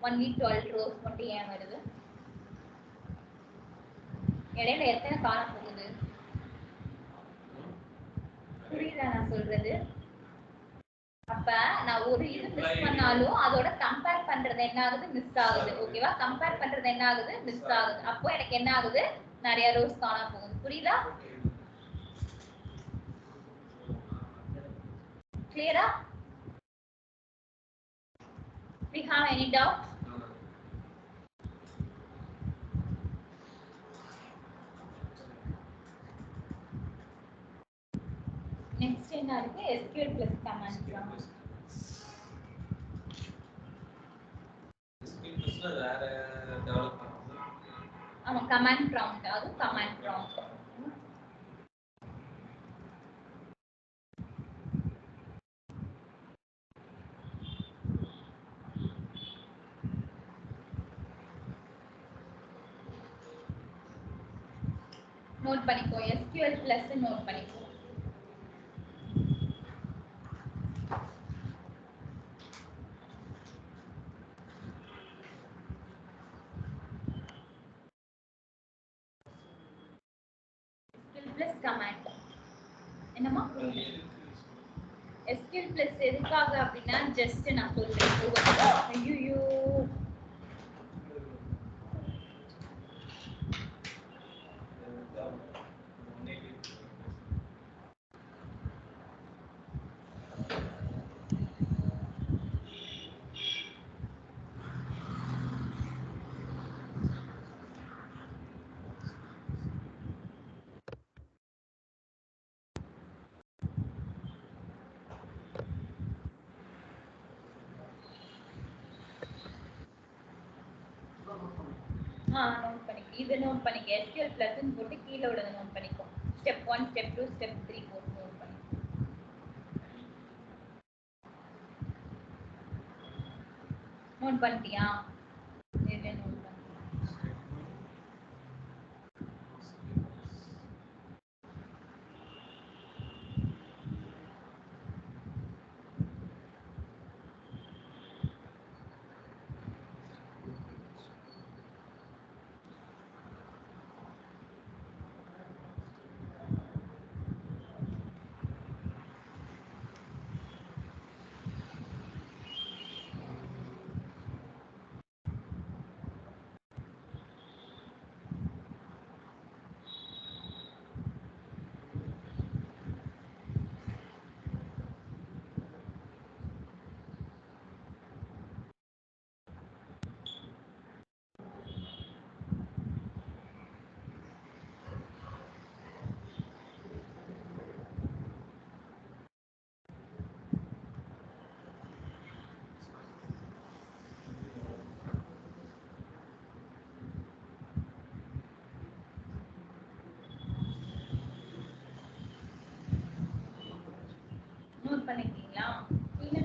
112 ரோஸ் மட்டும் ஏன் வருது, இடையில எத்தனை காண போகுது? புரியுதா நான் சொல்றது? அப்ப நான் ஒரு இது மிஸ் பண்ணாலும் அதோட கம்பேர் பண்றது என்ன ஆகுது, மிஸ் ஆகுது. ஓகேவா? கம்பேர் பண்றது என்ன ஆகுது, மிஸ் ஆகுது. அப்போ எனக்கு என்ன ஆகுது, நிறைய ரோஸ் காண போகுது. புரியுதா? கிளியரா? We have any doubt? Next என்ன இருக்கு, SQL plus command prompt. SQL plusல வேற டெவலப் பண்ணனும். ஆமா, command prompt. அது command prompt. நோட் பண்ணிக்கோ, SQL plus நோட் பண்ணிக்கோ. plus command என்னமா SQL plus எதுக்காக அப்படின்னா ஜஸ்ட் நான் சொல்றேன் ஐயோ நோட் பண்ணிக்க இதை நோட் பண்ணிக்க SQL plus ன்னு போட்டு கீழே உள்ளதை நோட் பண்ணிக்கோ ஸ்டெப் 1 ஸ்டெப் 2 ஸ்டெப் 3 போட்டு நோட் பண்ணிக்கோ நோட் பண்ணிட்டியா இதை நோட் பண்ணு நோட் பண்ணிட்டீங்களா இல்ல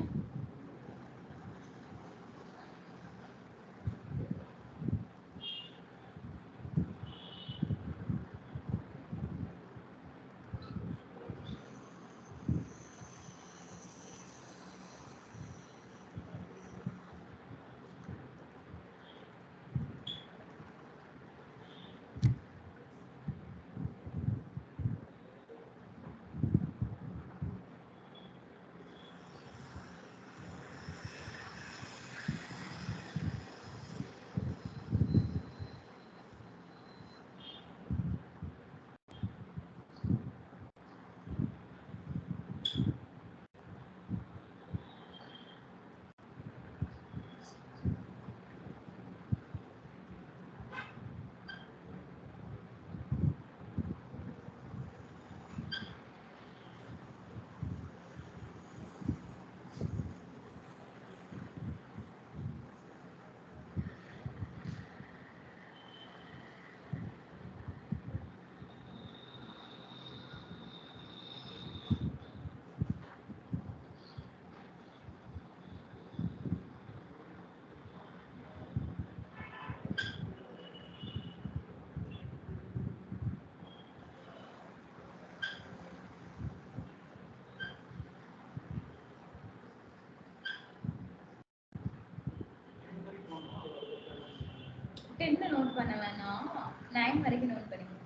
டென்த் நோட் பண்ண வேணாம் 9 வரைக்கும் நோட் பண்ணிக்கோங்க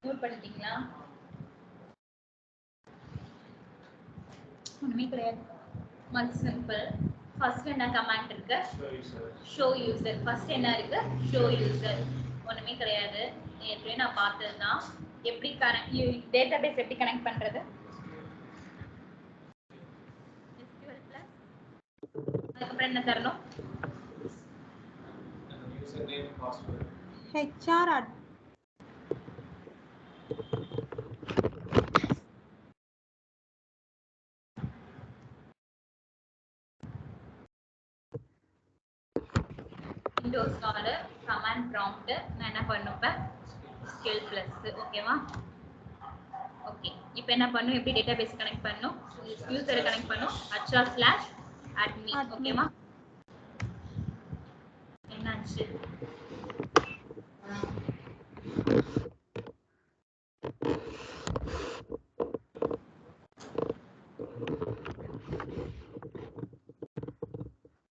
நோட் பண்ணிட்டீங்களா ஒண்ணுமே கிடையாது மல்டி சிம்பிள் ஃபர்ஸ்ட் என்ன கமாண்ட் இருக்கு ஷோ யூசர் ஃபர்ஸ்ட் என்ன இருக்கு ஷோ யூசர் ஒண்ணுமே கிடையாது ஏற்கனவே நான் பார்த்ததுதான் எப்படி டேட்டாபேஸ் எப்படி கனெக்ட் பண்றது SQL plus அதுக்கப்புறம் என்ன தரணும் username password HR Windows R command prompt நான் என்ன பண்ணுவேன் SQL plus ஓகேவா ஓகே இப்போ என்ன பண்ணும் எப்படி டேட்டாபேஸ் கனெக்ட் பண்ணும் யூசரை கனெக்ட் பண்ணும் HR/admin ஓகேவா என்னாச்சு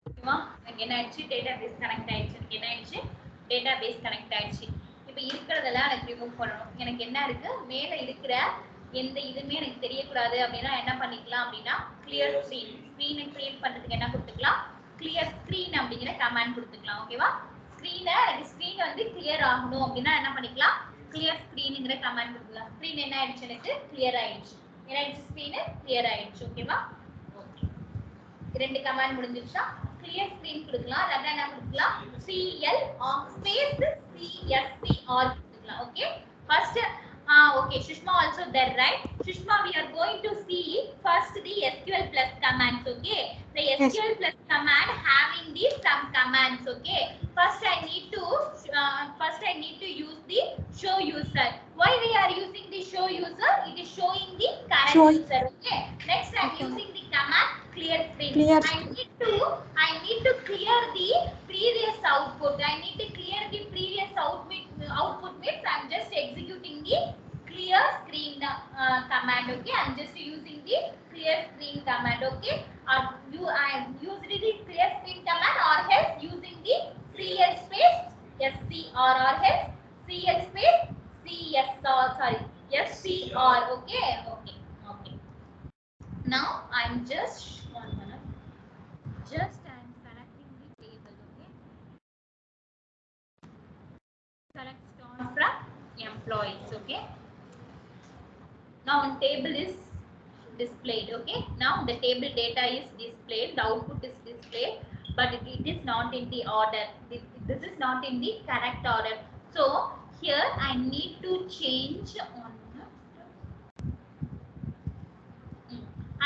ஓகேவா என்ன ஆயிடுச்சு டேட்டாபேஸ் கனெக்ட் ஆயிடுச்சு என்ன ஆயிடுச்சு டேட்டாபேஸ் கனெக்ட் ஆயிடுச்சு இப்போ இருக்கிறதெல்லாம் எனக்கு ரிமூவ் பண்ணணும். எனக்கு என்ன இருக்கு, மேல இருக்கிற எந்த இதுவுமே எனக்கு தெரியக்கூடாது அப்படின்னா என்ன பண்ணிக்கலாம் அப்படின்னா கிளியர் ஸ்க்ரீன். ஸ்க்ரீனை கிரியேட் பண்றதுக்கு என்ன கொடுத்துக்கலாம், கிளியர் ஸ்க்ரீன் அப்படிங்கிற கமாண்ட் கொடுத்துக்கலாம். ஓகேவா, ஸ்க்ரீன் வந்து கிளியர் ஆகணும் அப்படின்னா என்ன பண்ணிக்கலாம், கிளியர் ஸ்க்ரீனுங்கிற கமாண்ட் கொடுக்கலாம். ஸ்க்ரீன் என்ன ஆயிடுச்சு, எனக்கு கிளியர் ஆயிடுச்சு. என்ன ஆயிடுச்சு, ஸ்க்ரீன் கிளியர் ஆயிடுச்சு. ஓகேவா, ரெண்டு கமாண்ட் முடிஞ்சிருச்சா. கிளியர் ஸ்கிரீன் கொடுக்கலாம், இல்ல என்ன கொடுக்கலாம், cl space cscr கொடுக்கலாம். Okay, first okay, Shushma also there, right? Shushma, we are going to see first the SQL plus commands. Okay, the SQL plus command having the some commands. Okay, first I need to use the show user. Why we are using the show user? It is showing the current user. Okay, next I am using the command clear screen. I need to clear the previous output. I need to clear the previous output means I am just executing the clear screen command. Okay, I am just using the clear screen command. Okay, I am using the clear screen command or else using the cl space scr or else cl space scr. Okay. Now I am just one minute. Just I am selecting the table. Okay, select star from employees. Okay, now the table is displayed. Okay, now the table data is displayed, the output is displayed, but it is not in the order. This is not in the correct order. So here I need to change on.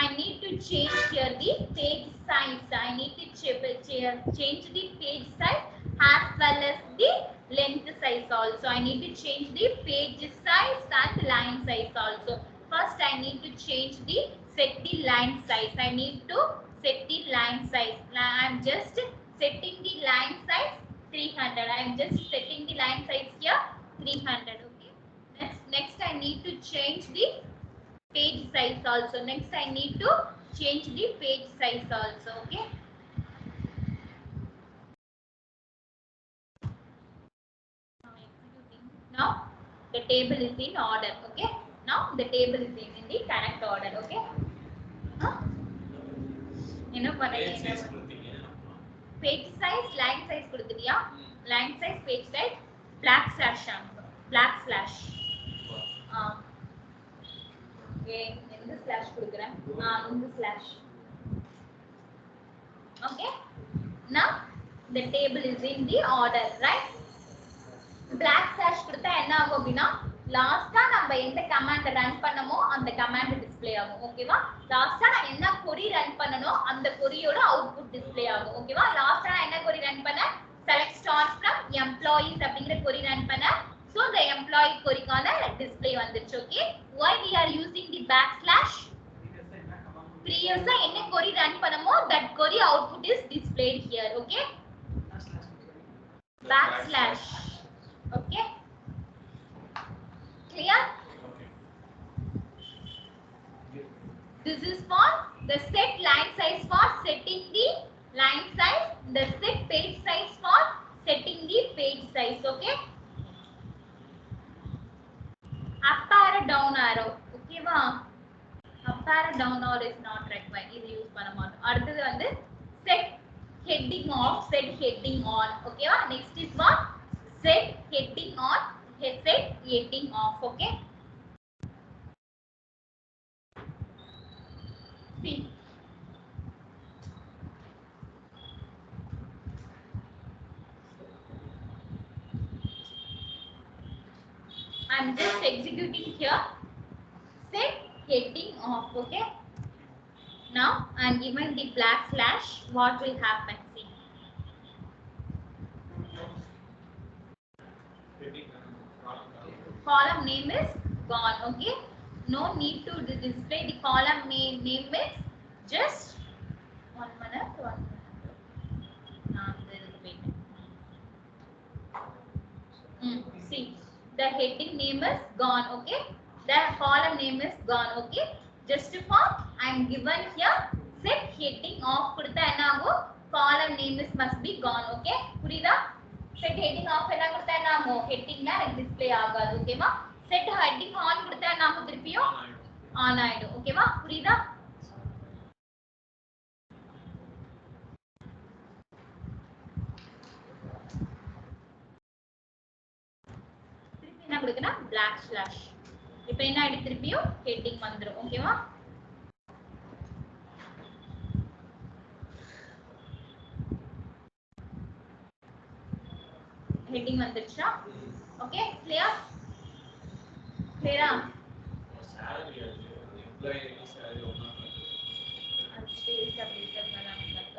I need to change here the page size. I need to change the page size as well as the length size also. I need to change the page size and line size also. First I need to set the line size. I need to set the line size. I am just setting the line size 300. I am just setting the line size here 300. Okay, next I need to change the page size also. Next I need to change the page size also. Okay, now the table is in order. Okay, now the table is in the correct order. Okay, என்ன பண்ணீங்க, page size line size கொடுத்துட்டியா, line size page size black slash okay, இந்த slash கொடுக்கிறேன், இந்த slash. Okay, now the table is in the order, right? black slash கொடுத்தா என்ன ஆகும் அப்படினா லாஸ்டா நம்ம எந்த கமாண்ட் ரன் பண்ணமோ அந்த கமாண்ட் டிஸ்ப்ளே ஆகும். ஓகேவா, லாஸ்டா நான் என்ன query ரன் பண்ணனோ அந்த queryயோட அவுட்புட் டிஸ்ப்ளே ஆகும். ஓகேவா, லாஸ்டா நான் என்ன query ரன் பண்ண, select star from employees அப்படிங்கற query ரன் பண்ண. So the employee queryக்கான display வந்துச்சு. Okay, why we are using the backslash? Previously என்ன query run பண்ணமோ that query output is displayed here. Okay, backslash. Okay, clear? This is for the set line size for setting the line size, the set page size for setting the page size. Okay, up arrow down arrow. Okay va, up arrow down arrow is not required, இது use பண்ண மாட்டோம். அடுத்து வந்து set heading off, set heading on. Okay va, next is what, set heading on, set heading off. Okay, see, I am just executing here set heading off. Okay, now I am given the black slash. What will happen? See, column name is gone. Okay, no need to display the column name is just one minute. See, the heading name is gone. Okay, the column name is gone. Okay, just for I am given here set heading off கொடுத்தா என்ன ஆகும், column name is must be gone. Okay, புரியுதா? Set heading of என்ன கொடுத்தா என்ன ஆகும் ஹெட்டிங்ல எனக்கு display ஆகாது ஓகேவா செட் ஹெட்டிங் ஆன் கொடுத்தா என்ன ஆகும் திருப்பியும் ஆன் ஆயிடும் ஓகேவா புரியுதா திருப்பி என்ன கொடுக்கனா பிளாக் ஸ்லாஷ் இப்போ என்ன ஆயிடு திருப்பியும் ஹெட்டிங் வந்துரும் ஓகேவா ஹெட்டிங் வந்துருச்சா ஓகே கிளியர் கிளியரா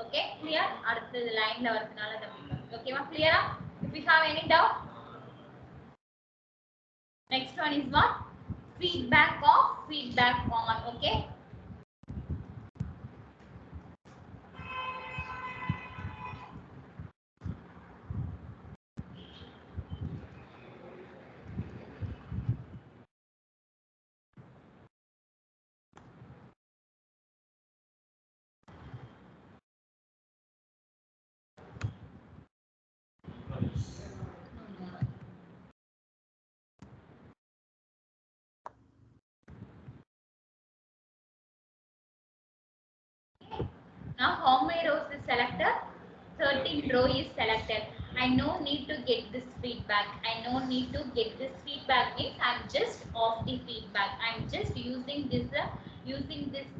ஓகே கிளியர் அடுத்து லைன்ல வரதுனால ஓகேவா கிளியரா if you have any doubt next one is what feedback off feedback on okay now how many rows is selected 13 row is selected I no need to get this feedback I no need to get this feedback means I'm just off the feedback I'm just using this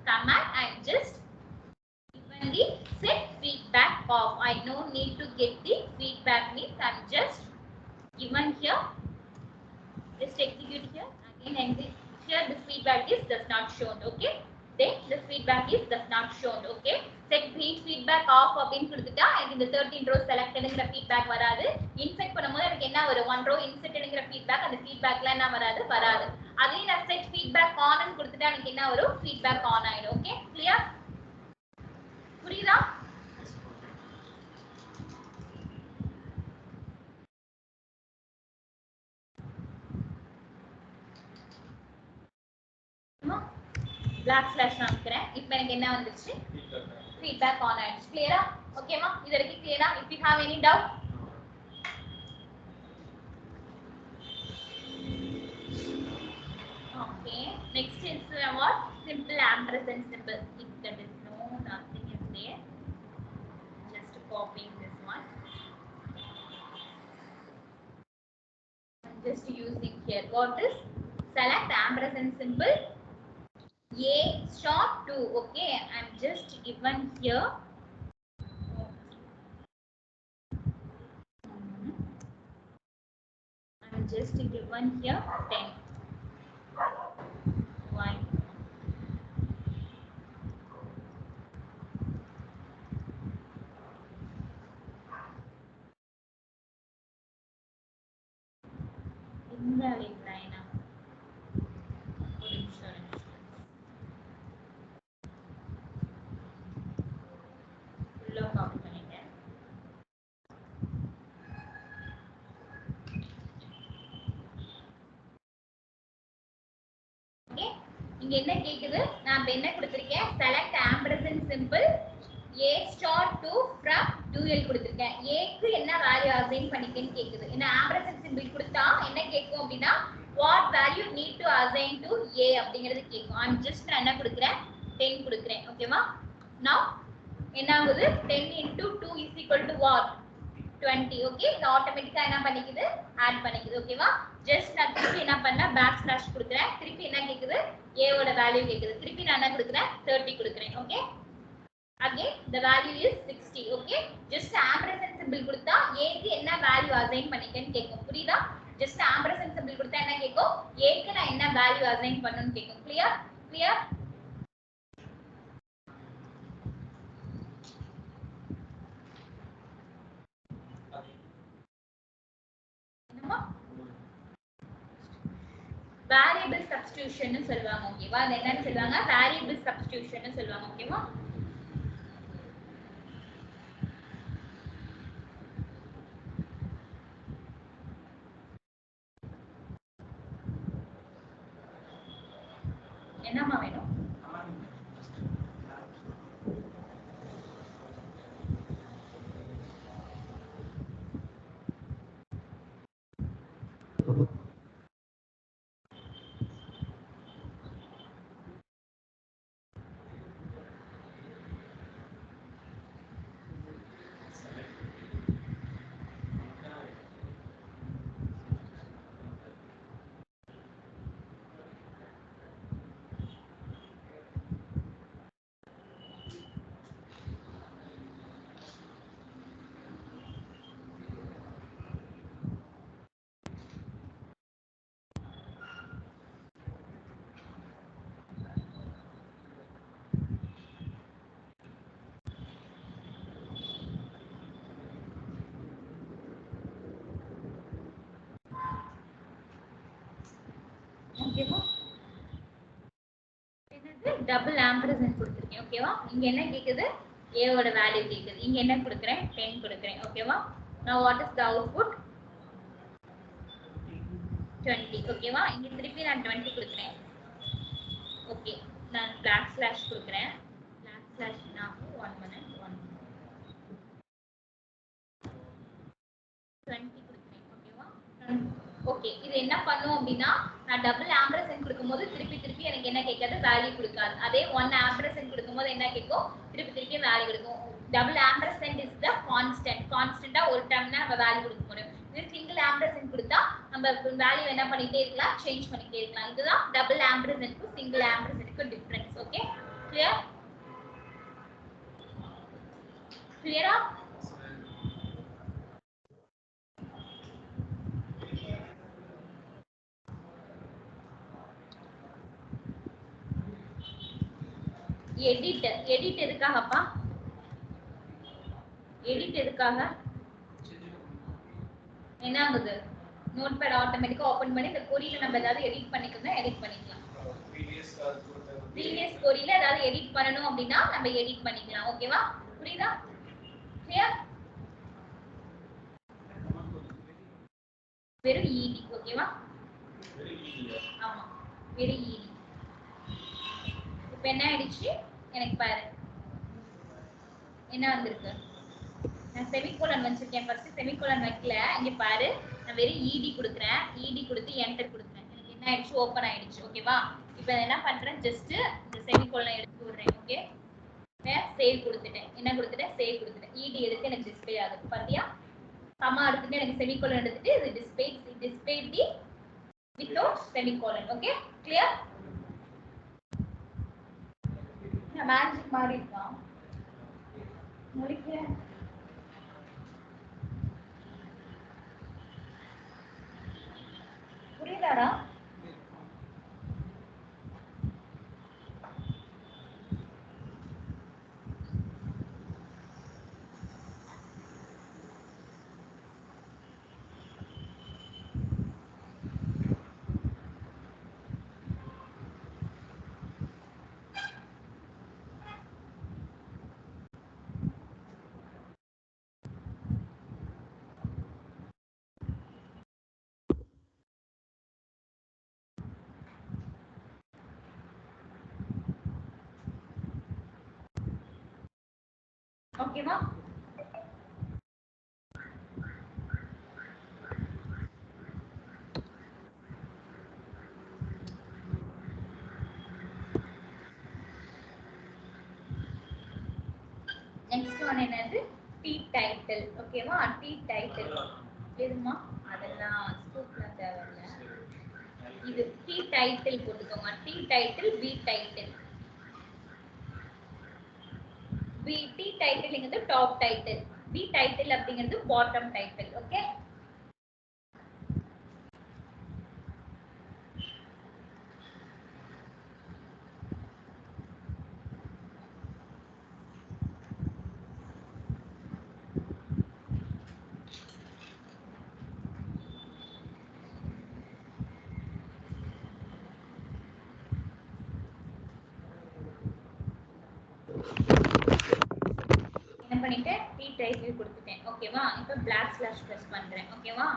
command I'm just given the set feedback off I no need to get the feedback means I'm just given here just execute here again and this here the feedback is does not shown okay then the feedback is does not shown okay set feedback off அப்படினு கொடுத்துட்டா எனக்கு இந்த 13 row selectedங்கற feedback வராது insert பண்ணும்போது எனக்கு என்ன வரும் 1 row insertedங்கற feedback அந்த feedbackல என்ன வராது அதே நான் set feedback on ன்னு கொடுத்துட்டா எனக்கு என்ன வரும் feedback on ஆயிடும் ஓகே கிளியர் புரியுதா black slash காமிக்கிறேன் இப்போ எனக்கு என்ன வந்துச்சு feedback on ஆயிடுச்சு clear ஓகேமா இது வரைக்கும் clear if you have any doubt okay next is what simple ampersand symbol if there is no nothing is there just copying this one I'm just using here what is select ampersand symbol A short 2 okay I'm just given here I'm just given here 10 why invalid line copy பண்ணிட்டேன் okay இங்க என்ன கேக்குது நான் என்ன கொடுத்திருக்கேன் select ampersand symbol a star 2 from dual கொடுத்திருக்கேன் a க்கு என்ன வேல்யூ அசைன் பண்ணிக்கன்னு கேக்குது என்ன ampersand symbol கொடுத்தா என்ன கேக்கும் அப்படினா what value need to assign to a அப்படிங்கிறது கேக்கும் I'm just நான் என்ன கொடுக்கிறேன் 10 கொடுக்கிறேன் ஓகேவா now என்ன ஆகுது 10 into 2 is equal to what 20 okay இது ஆட்டோமேட்டிக்கா என்ன பண்ணிக்குது ஆட் பண்ணிக்குது ஓகேவா ஜஸ்ட் நான் திருப்பி என்ன பண்ணா பேக் ஸ்லாஷ் கொடுக்கிறேன் திருப்பி என்ன கேக்குது a ஓட வேல்யூ கேக்குது திருப்பி நான் என்ன கொடுக்கிறேன் 30 கொடுக்கிறேன் okay again the value is 60 okay just ampersand symbol கொடுத்தா a க்கு என்ன வேல்யூ அசைன் பண்ணிக்கன்னு கேக்கும் புரியுதா just ampersand symbol கொடுத்தா என்ன கேக்கும் a க்கு நான் என்ன வேல்யூ அசைன் பண்ணனும்னு கேக்கும் clear variable substitution னு சொல்வாங்க ஓகேவா அது என்னன்னு சொல்வாங்க variable substitution னு சொல்வாங்க ஓகேவா என்னமா வேணும் ஓகேவா என்னது டபுள் ஆம்பர்சன்ட் கொடுத்திருக்கேன் ஓகேவா இங்க என்ன கேக்குது a ஓட வேல்யூ கேக்குது இங்க என்ன கொடுக்கிறேன் 10 கொடுக்கிறேன் ஓகேவா now what is the output 20 ஓகேவா இங்க திருப்பி நான் 20 கொடுக்கிறேன் ஓகே நான் \/ கொடுக்கிறேன் \/ நான் 1 minute 20 கொடுக்கிறேன் ஓகேவா ஓகே இது என்ன பண்ணும் அப்படினா நான் டபுள் ஆம்பர்சன்ட் கொடுக்கும்போது திருப்பி எனக்கு என்ன கேட்காது வேல்யூ கொடுக்காது அதே 1 ஆம்பர்சன்ட் கொடுக்கும்போது என்ன கேட்கும் திருப்பி வேல்யூ கொடுக்கும் டபுள் ஆம்பர்சன்ட் இஸ் தி கான்ஸ்டன்ட்டா ஒரு டைம் தான் நம்ம வேல்யூ கொடுக்க முடியும் இது சிங்கிள் ஆம்பர்சன்ட் கொடுத்தா நம்ம வேல்யூ என்ன பண்ணிட்டே இருக்கலாம் சேஞ்ச் பண்ணிட்டே இருக்கலாம் இதுதான் டபுள் ஆம்பர்சன்ட்க்கு சிங்கிள் ஆம்பர்சன்ட்க்கு டிஃபரன்ஸ் ஓகே கிளியரா எடிட் எதுக்காகப்பா எடிட் எதுக்காக என்ன ஆகுது நோட்பேட் ஆட்டோமேட்டிக்கா ஓபன் பண்ணி இந்த கொரியில நம்ம ஏதாவது எடிட் பண்ணிக்கணும் எடிட் பண்ணிக்கலாம் ப்ரீவியஸ் கொரியில ஏதாவது எடிட் பண்ணனும் அப்படினா நம்ம எடிட் பண்ணிக்கலாம் ஓகேவா புரியுதா கிளியர் வெறும் ed ஓகேவா ஆமா வெறும் ed இப்போ என்ன ஆயிடுச்சு எனக்கு பாரு என்ன வந்திருக்கு நான் செமிகோலன் வச்சிருக்கேன் ஃபர்ஸ்ட் செமிகோலன் வைக்கல இங்க பாரு நான் வெறும் ed கொடுக்கிறேன் ed கொடுத்து என்டர் கொடுக்கிறேன் எனக்கு என்ன ஆயிடுச்சு ஓபன் ஆயிடுச்சு ஓகேவா இப்போ என்ன பண்றேன் ஜஸ்ட் இந்த செமிகோலன் எடுத்து விடுறேன் ஓகே நான் சேவ் கொடுத்துட்டேன் என்ன கொடுத்துட்டேன் சேவ் கொடுத்துட்டேன் ed எடுத்து எனக்கு டிஸ்ப்ளே ஆகுது பாத்தியா கமா எடுத்துட்டு எனக்கு செமிகோலன் எடுத்துட்டு இது display the without semicolon okay clear magic மாதிரி இருக்கா முடிக்க புரியுதாடா ஓகேவா நெக்ஸ்ட் ஒன் என்னது டி டைட்டில் ஓகேவா டி டைட்டில் எதுமா அதெல்லாம் ஸ்கூப்ல தேவையில்ல இது டி டைட்டில் போட்டுக்கோங்க T title B title B T டைட்டில்ங்கிறது டாப் டைட்டில் பி டைட்டில் அப்படிங்கிறது பாட்டம் டைட்டில் ஓகே பண்ணிட்டேன் டி டைட்டில் கொடுத்துட்டேன் ஓகேவா இப்போ \/ பிரஸ் பண்றேன் ஓகேவா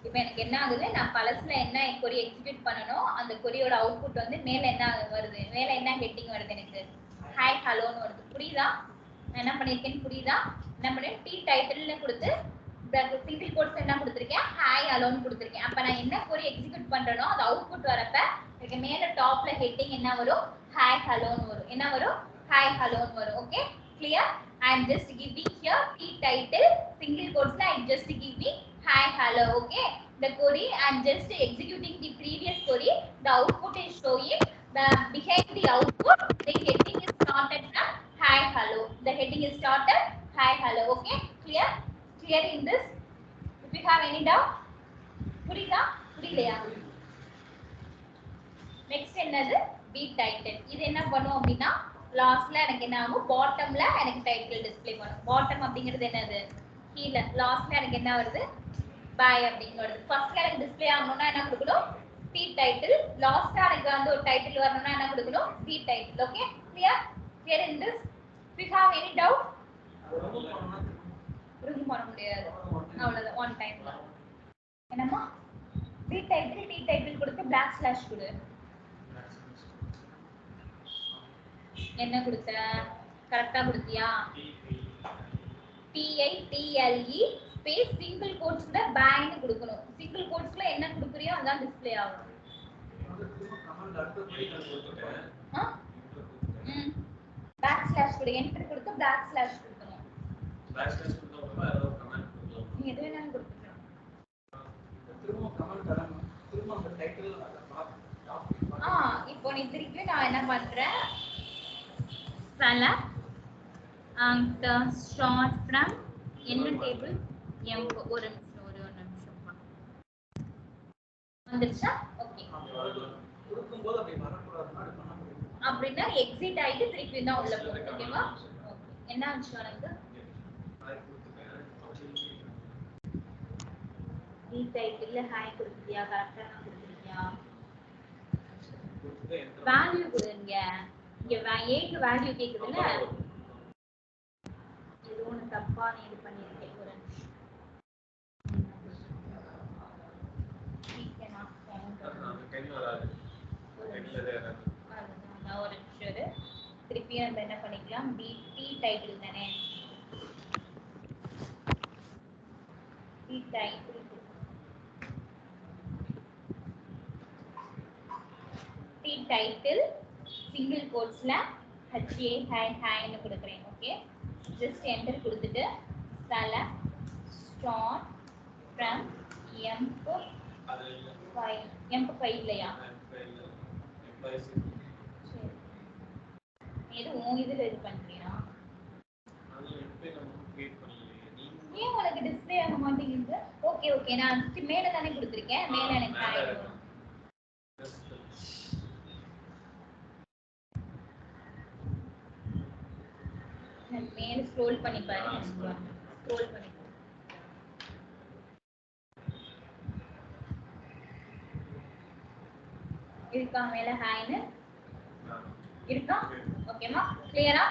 இப்போ எனக்கு என்ன ஆகுது நான் பலஸ்ல என்ன கொரி எக்ஸிக்யூட் பண்ணனும் அந்த கொரியோட அவுட்புட் வந்து மேல என்ன வருது மேல என்ன ஹெட்டிங் வருது எனக்கு ஹாய் ஹலோன்னு வருது புரியுதா நான் என்ன பண்ணிருக்கேன்னு புரியுதா என்ன பண்ணேன் டி டைட்டில்ல கொடுத்து சிங்கிள் கோட்ஸ் என்ன கொடுத்திருக்கேன் ஹாய் ஹலோன்னு கொடுத்திருக்கேன் அப்ப நான் என்ன கொரி எக்ஸிக்யூட் பண்றேனோ அது அவுட்புட் வரப்ப எனக்கு மேல டாப்ல ஹெட்டிங் என்ன வரும் ஹாய் ஹலோன்னு வரும் என்ன வரும் ஹாய் ஹலோன்னு வரும் okay clear I am just giving here t title single quotes I just giving hi hello okay the query I am just executing the previous query the output is showing the behind the output the heading is started from hi hello the heading is started hi hello okay clear in this if you have any doubt புரியுதா புரியலையா next என்னது b title இது என்ன பண்ணும் அப்படினா லாஸ்ட்ல எனக்கு என்ன ஆகும் பாட்டம்ல எனக்கு டைட்டில் டிஸ்ப்ளே பண்ணும் பாட்டம் அப்படிங்கிறது என்னது கீழ லாஸ்ட்ல எனக்கு என்ன வருது பை அப்படிங்கிறது ஃபர்ஸ்ட்ல எனக்கு டிஸ்ப்ளே ஆகணும்னா என்ன கொடுக்கணும் T title. Last எனக்கு வந்து ஒரு டைட்டில் வரணும்னா என்ன கொடுக்கணும்? T title. Okay? Clear? Clear in this? If you have any doubt? remove பண்ண முடியாது. அவ்வளவுதான் one time தான். என்னம்மா? T title கொடுத்து // கொடு. என்ன கொடுத்த? கரெக்ட்டா கொடுத்தியா? TITLE ஸ்பேஸ் சிங்கிள் கோட்ஸ்ல பை னு கொடுக்கணும். சிங்கிள் கோட்ஸ்ல என்ன கொடுக்கறியோ அதான் டிஸ்ப்ளே ஆகும். // கொடு. என்டர் கொடுத்து // கொடுக்கணும். // கொடுத்தா வேற ஒரு கமெண்ட் கொடுக்கலாம். நீ எது வேணாலும் கொடுக்கலாம். திரும்ப கமெண்ட் தரணும். திரும்ப அந்த டைட்டில் இப்போ நீ திருப்பி நான் என்ன பண்றேன்? select and start from என்ன டேபிள் m ஒரு நிமிஷம் வந்துருச்சா? ஓகே. கொடுக்கும்போது அப்படி வரக்கூடாதுன்னா அது பண்ண முடியும். அப்படின்னா எக்ஸிட் ஆயிட்டு திருப்பி தான் உள்ள போகணும். ஓகேவா? ஓகே. என்ன ஆச்சு உனக்கு? டி டைட்டில்ல ஹாய் கொடுத்தியா? கரெக்ட்டா நான் கொடுத்தியா? வேல்யூ கொடுங்க. இங்க a க்கு வேல்யூ கேக்குதுல? இது ஒன்னு தப்பா நீ இது பண்ணிருக்கேன். ஒரு நிமிஷம். ஒரு நிமிஷம் திருப்பி நம்ம என்ன பண்ணிக்கலாம்? டி டைட்டில் தானே? டி டைட்டில் title single quotesல HA hi ன்னு கொடுக்கிறேன். ஓகே, just enter கொடுத்துட்டு select start from m5 இல்லையா? இது உன் இதுல இது பண்றியா? ஏன் உனக்கு டிஸ்ப்ளே ஆக மாட்டேங்குது? ஓகே ஓகே, நான் மேல தானே கொடுத்திருக்கேன். மேல எனக்கு hi வரும். மேல ஸ்க்ரோல் பண்ணி பாரு. ஸ்க்ரோல் பண்ணி இருக்கா? மேல ஹாய்னு இருக்கா? ஓகேமா? கிளியரா?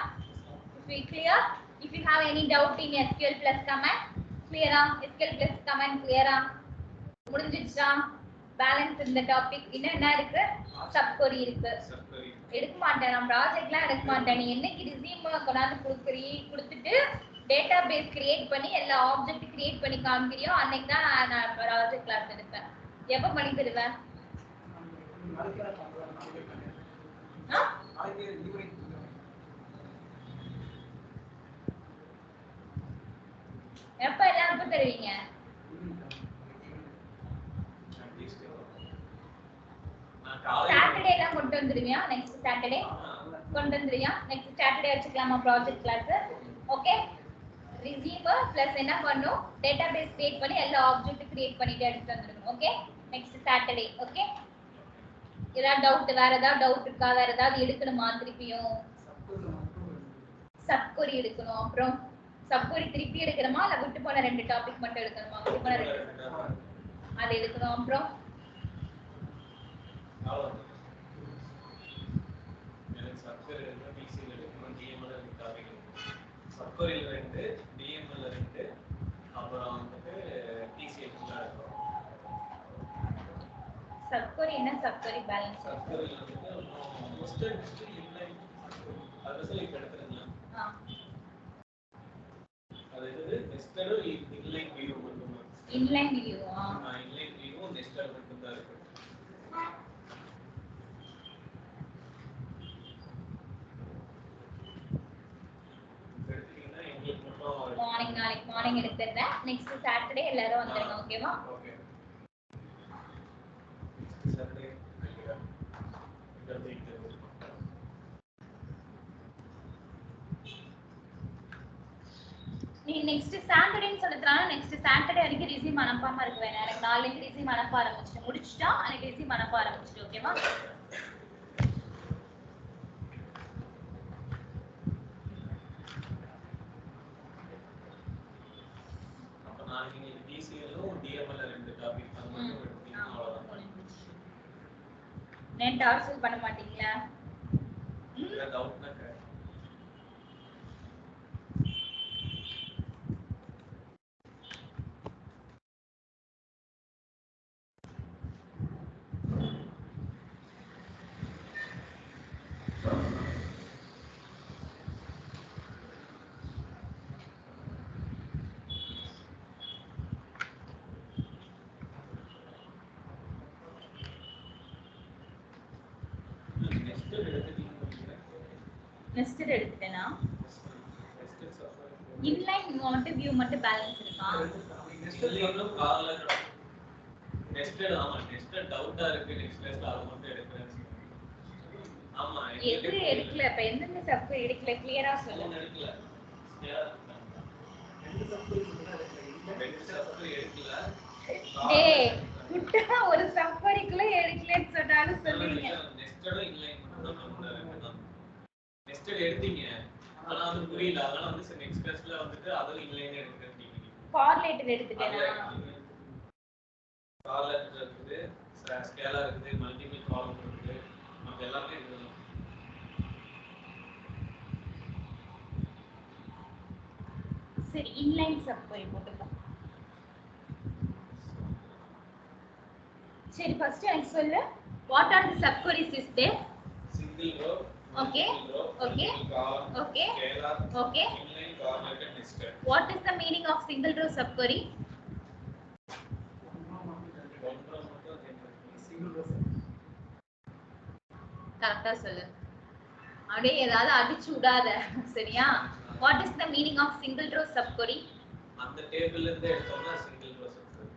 clear? If you have any doubt in SQL plus command, clear-ஆ? SQL plus command clear-ஆ? முடிஞ்சிடுச்சா? பேலன்ஸ் இந்த டாபிக் இன்னும் என்ன இருக்கு? சப் query இருக்கு. எடுக்க மாட்டேன், நான் ப்ராஜெக்ட்லாம் எடுக்க மாட்டேன். நீ என்னைக்கு ரிசீம் கொண்டாந்து கொடுத்துட்டு டேட்டாபேஸ் கிரியேட் பண்ணி எல்லா ஆப்ஜெக்ட் கிரியேட் பண்ணி காமிக்கிறியோ அன்னைக்கு தான் நான் ப்ராஜெக்ட் கிளாஸ் எடுப்பேன். எப்போ பண்ணி தருவேன்? எப்ப எல்லாருக்கும் தருவீங்க? சாட்டர்டே தான் கொண்டு வந்துருவியா? நெக்ஸ்ட் சாட்டர்டே கொண்டு வந்துருவியா? நெக்ஸ்ட் சாட்டர்டே வச்சுக்கலாமா project class? Okay, receiver plus என்ன பண்ணும்? டேட்டாபேஸ் கிரியேட் பண்ணி எல்லா ஆப்ஜெக்ட் கிரியேட் பண்ணிட்டு எடுத்து வந்துருங்க. Okay, next Saturday. ஓகே, ஏதாவது டவுட், வேற ஏதாவது டவுட் இருக்கா? வேற ஏதாவது எடுக்கணுமா? திருப்பியும் சப்கொரி எடுக்கணும். அப்புறம் சப்கொரி திருப்பி எடுக்கணுமா இல்ல விட்டு போன ரெண்டு டாபிக் மட்டும் எடுக்கணுமா? விட்டு போன ரெண்டு அது எடுக்கணும். அப்புறம் சப்கொரியில் 2, டிஎம்எல் 2, அப்புறம் வந்துட்டு டிசிஎல் சப்கொரி என்ன? சப்கொரி பேலன்ஸ் சப்கொரியில் வந்துட்டு நெஸ்டட் இல்லை, அது சொல்லி எடுத்துறீங்களா? அது இது நெஸ்டட் இன்லைன் வியூ மட்டும் தான். Inline view inline view nested மட்டும் தான் இருக்கு. மார்னிங் எடுத்துறேன். நெக்ஸ்ட் சாட்டர்டே எல்லாரும் வந்துருங்க. ஓகேவா? ஓகே, சாட்டர்டே நீ நெக்ஸ்ட் சாட்டர்டேன்னு சொல்றதுனால நெக்ஸ்ட் சாட்டர்டே வரைக்கும் ரிசீம் அனுப்பாம இருக்க வேணாம். எனக்கு நாளைக்கு ரிசீம் அனுப்ப ஆரம்பிச்சிட்டு முடிச்சிட்டா எனக்கு ரிசீம் அனுப்ப ஆரம்பிச்சிட்டு. ஓகேவா? அப்ப நான் இன்னைக்கு டிசிஎல் டிஎம்எல் 2 டாபிக் பண்ணனும். அவ்வளவுதான். நெட் டார்ச்சர் பண்ண மாட்டீங்களா? டவுட்னா கேட்க. நெஸ்டட் எடுத்துட்டேனா? இன்லைன் மட்டும் வியூ மட்டும் பேலன்ஸ் இருக்கா? நெஸ்டட் கார்ல நெஸ்டட் ஆமா நெஸ்டட் டவுட்டா இருக்கு நெக்ஸ்ட் கிளாஸ்ல அது மட்டும் எடுக்கிறேன். ஆமா எது எடுக்கல அப்ப எந்தெந்த சப் எடுக்கல கிளியரா சொல்லு. எடுக்கல. ரெண்டு சப் எடுக்கல. டேய் குட்டா ஒரு சஃபரிக்குள்ள எடுக்கலன்னு சொன்னாலும் சொல்லுவீங்க. நெஸ்டட் இன்லைன் மட்டும் நம்ம நெஸ்டட் எடுத்தீங்க. ஆனா அது புரியல. அதனால வந்து நெக்ஸ்ட் கிளாஸ்ல வந்துட்டு அதுவும் இன்லைன் எடுக்கிறேன். கார்லேட்டர் எடுத்துட்டேனா? கார்லேட்டர் இருக்குது, ஸ்கேலர் இருக்குது, மல்டிபிள் காலம் இருக்குது. நம்ம எல்லாமே இருக்குது. சரி இன்லைன் சப்கொரி போட்டுப்போம். சரி ஃபர்ஸ்ட் எனக்கு சொல்லு what are the subqueries is there? Single row, okay okay okay scalar, okay inline, correlated, nested. What is the meaning of single row subquery? கரெக்டா சொல்லு. அப்படியே ஏதாவது அடிச்சு விடாத சரியா? What is the meaning of single row subquery? அந்த டேபிள்ல இருந்து எடுத்தோம்னா single row subquery.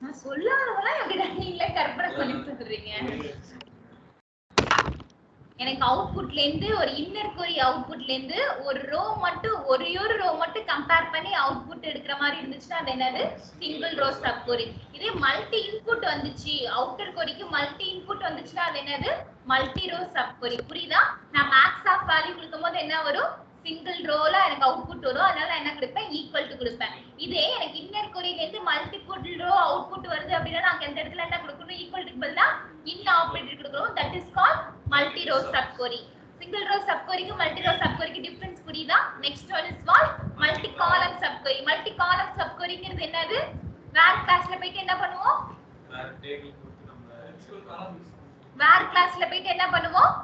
நான் சொல்லாதவங்களா எப்படி நீங்களே கற்பனை பண்ணி சொல்றீங்க? எனக்கு அவுட்புட்ல இருந்து ஒரு இன்னர் query அவுட்புட்ல இருந்து ஒரு ரோ மட்டும் ஒரே ஒரு ரோ மட்டும் கம்பேர் பண்ணி அவுட்புட் எடுக்கிற மாதிரி இருந்துச்சுன்னா அது என்னது சிங்கிள் ரோ சப் query. இதே மல்டி இன்புட் வந்துச்சு அவுட்டர் queryக்கு மல்டி இன்புட் வந்துச்சுன்னா அது என்னது மல்டி ரோ சப் query. புரியுதா? நான் மேக்ஸ் ஆஃப் வேல்யூ கொடுக்கும்போது என்ன வரும் சிங்கிள் ரோல எனக்கு அவுட்புட் வரும். அதனால நான் என்ன கொடுப்பேன் ஈக்குவல் டு கொடுப்பேன். இதே எனக்கு இன்னர் queryல இருந்து மல்டிபிள் ரோ அவுட்புட் வருது அப்படின்னா நான் எந்த இடத்துல என்ன கொடுக்கணும் ஈக்குவல் டு பதிலா இன் ஆபரேட்டர் கொடுக்கணும். That is called multi row sub query. Single row sub queryக்கு மல்டி ரோ சப் queryக்கு டிஃபரன்ஸ் புரியுதா? Next one is called multi column sub query. Multi column sub queryங்கிறது என்னது? வேர் கிளாஸ்ல போயிட்டு என்ன பண்ணுவோம்? வேர் கிளாஸ்ல போயிட்டு என்ன பண்ணுவோம்?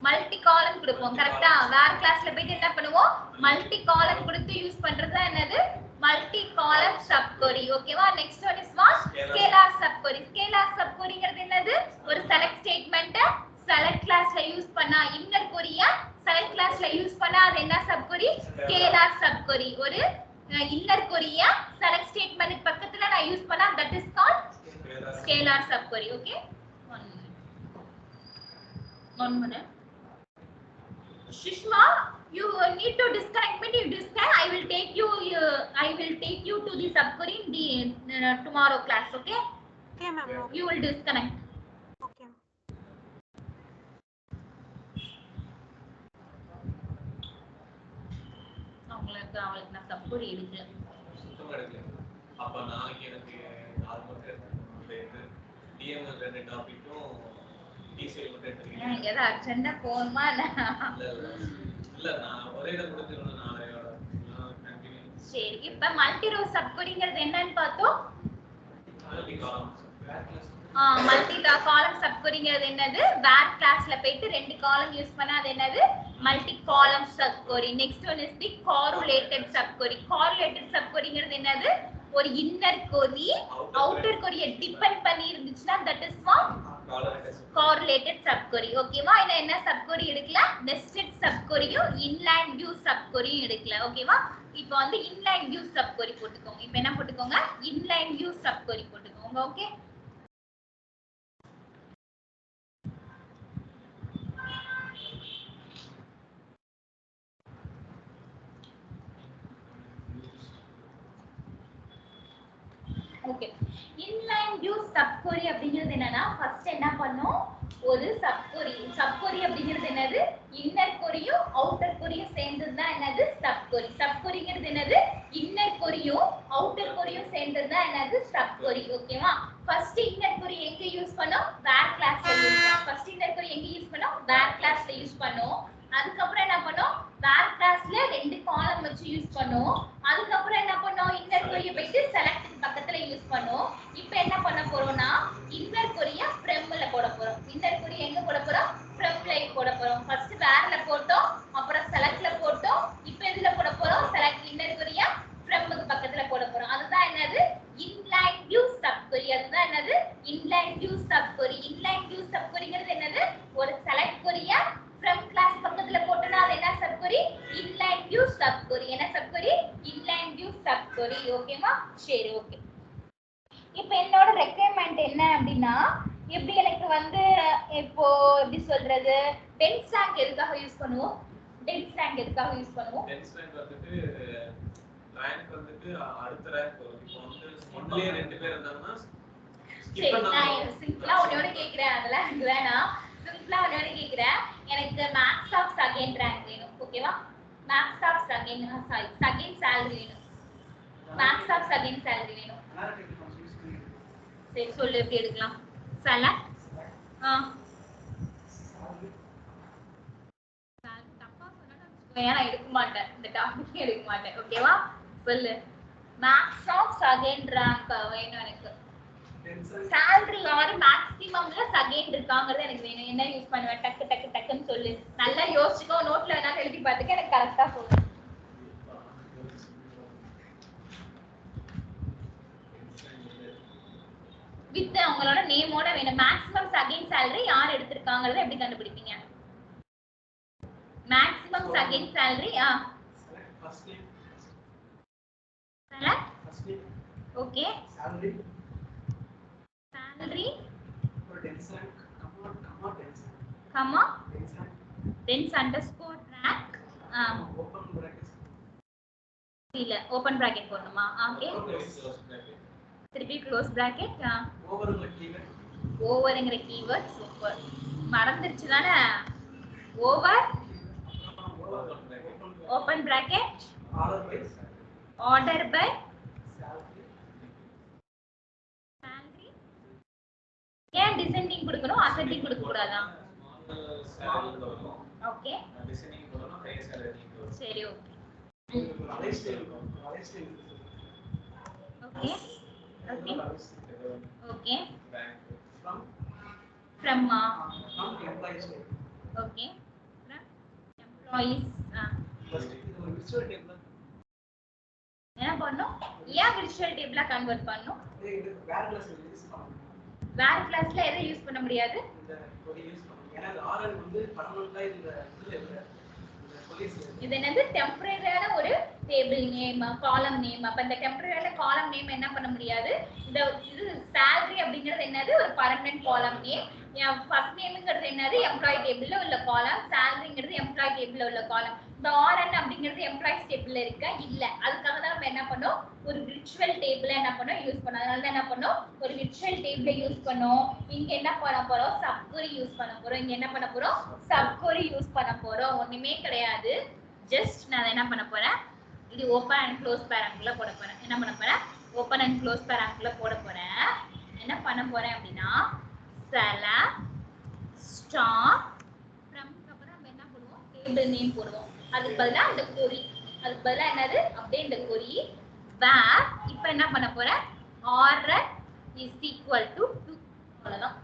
மல்டி காலம் கொடுப்போம். கரெக்ட்டா? வேர் கிளாஸ்ல போயிட்டு என்ன பண்ணுவோம்? மல்டி காலம் கொடுத்து யூஸ் பண்றது என்னது? Multi column sub query. ஓகேவா? Next one is what? Scalar sub query. Scalar sub queryங்கிறது என்னது? ஒரு செலக்ட் ஸ்டேட்மென்ட் செலக்ட் கிளாஸ்ல யூஸ் பண்ணா இன்னர் query செலக்ட் கிளாஸ்ல யூஸ் பண்ணா அது என்ன sub query? Scalar sub query. ஒரு இன்னர் query செலக்ட் ஸ்டேட்மென்ட் பக்கத்துல நான் யூஸ் பண்ணா that is called scalar sub query. Okay? one minute. Shishma, you need to disconnect me. You disconnect. I will take you to the subquery in the tomorrow class. Okay? Okay, ma'am. You will disconnect. Okay. அவங்களுக்கு நான் subquery எடுக்கல. சுத்தமா எடுக்கல. அப்ப நாளைக்கு எனக்கு normal எடுத்து DML ரெண்டு டாபிக்கும் டிசிஎல் மட்டும் எடுத்துக்கிறேன். எனக்கு ஏதாவது அர்ஜென்ட்டா போணுமா இல்ல நான் ஒரே இடம் கொடுத்துருவேன் நாளையோட கண்டினியூ. சரி இப்ப மல்டி ரோ சப்குரிங்கிறது என்னன்னு பார்த்தோம். மல்டி காலம் சப்குரிங்கிறது என்னது? வேர் கிளாஸ்ல போயிட்டு ரெண்டு காலம் யூஸ் பண்ணா அது என்னது? Multi column subquery. Next one is the correlated subquery. Correlated சப்குரிங்கிறது என்னது? ஒரு inner query outer query depend பண்ணி இருந்துச்சுன்னா that is what correlated subquery. ஓகேவா? என்ன subquery எடுக்கல? nested subqueryயும் inline view subqueryயும் எடுக்கல. ஓகேவா? இப்போ வந்து inline view subquery போட்டுக்கோங்க. இப்போ என்ன போட்டுக்கோங்க? inline view subquery போட்டுக்கோங்க. ஓகே? ஓகே இன்லைன் வியூ சப்குரி அப்படிங்கிறது என்னன்னா ஃபர்ஸ்ட் என்ன பண்ணோம் ஒரு சப்குரி அப்படிங்கிறது என்னது இன்னர் கொரியும் அவுட்டர் கொரியும் சேர்ந்தது தான் என்னது சப்குரிங்கிறது என்னது இன்னர் கொரியும் அவுட்டர் கொரியும் சேர்ந்தது தான் என்னது சப்குரி ஓகேவா ஃபர்ஸ்ட் சப் கொரி. ஓகேவா? சரி, ஓகே. இப்போ என்னோட ரெக்யர்மெண்ட் என்ன அப்படின்னா, எப்படி எனக்கு வந்து இப்போ எப்படி சொல்றது, டென்ஸ் ரேங்க் எதுக்காக யூஸ் பண்ணுவோம்? டென்ஸ் ரேங்க் எதுக்காக யூஸ் பண்ணுவோம்? டென்ஸ் ரேங்க் வந்துட்டு ரேங்க் வந்துட்டு அடுத்த ரேங்க் வரும். இப்போ வந்து ஒன்லயே 2 பேர் இருந்தாங்கன்னா சரி, நான் சிம்பிளா ஒண்ணே கேக்குறேன், அதெல்லாம் எனக்கு வேணாம். சிம்பிளா ஒண்ணே கேக்குறேன், எனக்கு மேக்ஸ் ஆஃப் செகண்ட் ரேங்க் வேணும். ஓகேவா? Max of second, sorry, second salary வேணும். மேக்ஸ் ஆஃப் செகண்ட் salary வேணும். சரி, சொல்லு எப்படி எடுக்கலாம்? செலக்ட் தப்பா சொன்னா நான் எடுக்க மாட்டேன், இந்த டாபிக் எடுக்க மாட்டேன். ஓகேவா? சொல்லு. மேக்ஸ் ஆஃப் செகண்ட் ரேங்க் வேணும் எனக்கு. salary யாரு மேக்ஸிமம்ல செகண்ட் இருக்காங்கறது எனக்கு வேணும். என்ன யூஸ் பண்ணுவேன்? டக்கு டக்கு டக்குன்னு சொல்லு. நல்லா யோசிச்சுக்கோ, நோட்ல வேணா எழுதி பார்த்துக்க, எனக்கு கரெக்ட்டா சொல்லு. வித் அவங்களோட நேமோட வேணும். மேக்ஸிமம் செகண்ட் salary யார் எடுத்திருக்காங்கறத எப்படி கண்டுபிடிப்பீங்க? Maximum second salary first name select first name okay salary or dense rank comma dense underscore rank open brackets இல்ல ஓபன் பிராக்கெட் போடணுமா? ஓகே, திருப்பி க்ளோஸ் பிராக்கெட். ஓவர்ங்கற கீவேர்ட் சூப்பர். மறந்துருச்சு தானே? Over open bracket order by salary. ஏன் descending கொடுக்கணும், ascending கொடுக்க கூடாதா? ஓகே, சரி, okay. Okay okay okay from employees okay from employees. என்ன பண்ணனும்? ஏன் விர்ச்சுவல் டேபிளா கன்வர்ட் பண்ணனும்? வேற கிளாஸ்ல எதை யூஸ் பண்ண முடியாது? இந்த கொரி யூஸ் பண்ணனும். ஏன்னா ஆர்எல் வந்து பர்மனன்ட்டா இந்த இதுல இது என்னது? டெம்பரரியான ஒரு டேபிள் நேம், காலம் நேம். அப்ப இந்த டெம்பரரியான காலம் நேம் என்ன பண்ண முடியாது? இந்த இது salary அப்படிங்கிறது என்னது? ஒரு பர்மனன்ட் காலம் நேம். ஃபர்ஸ்ட் நேம்ங்கிறது என்னது? எம்ப்ளாயி டேபிள்ல உள்ள காலம். salaryங்கிறது எம்ப்ளாயி டேபிள்ல உள்ள காலம். இந்த RN அப்படிங்கிறது எம்ப்ளாயிஸ் டேபிள்ல இருக்கா? இல்ல. அதுக்காக தான் நம்ம என்ன பண்ணோம்? ஒரு விர்ச்சுவல் டேபிள என்ன பண்ணோம்? யூஸ் பண்ணோம். அதனால தான் என்ன பண்ணோம்? ஒரு விர்ச்சுவல் டேபிள யூஸ் பண்ணோம். இங்க என்ன பண்ண போறோம்? சப் கொரி யூஸ் பண்ண போறோம். இங்க என்ன பண்ண போறோம்? சப் கொரி யூஸ் பண்ண போறோம். ஒண்ணுமே கிடையாது. ஜஸ்ட் நான் என்ன பண்ண போறேன்? இது ஓபன் அண்ட் க்ளோஸ் பேராங்குள்ள போட போறேன். என்ன பண்ண போறேன்? ஓபன் அண்ட் க்ளோஸ் பேராங்குள்ள போட போறேன். என்ன பண்ண போறேன் அப்படினா select star from அப்புறம் நம்ம என்ன பண்ணுவோம்? டேபிள் நேம் போடுவோம். அதுக்கு பதிலா இந்த கொரி, அதுக்கு பதிலா என்னது? அப்படியே இந்த கொரி where இப்போ என்ன பண்ண போறேன்? rn is equal to 2. அவ்வளவுதான்.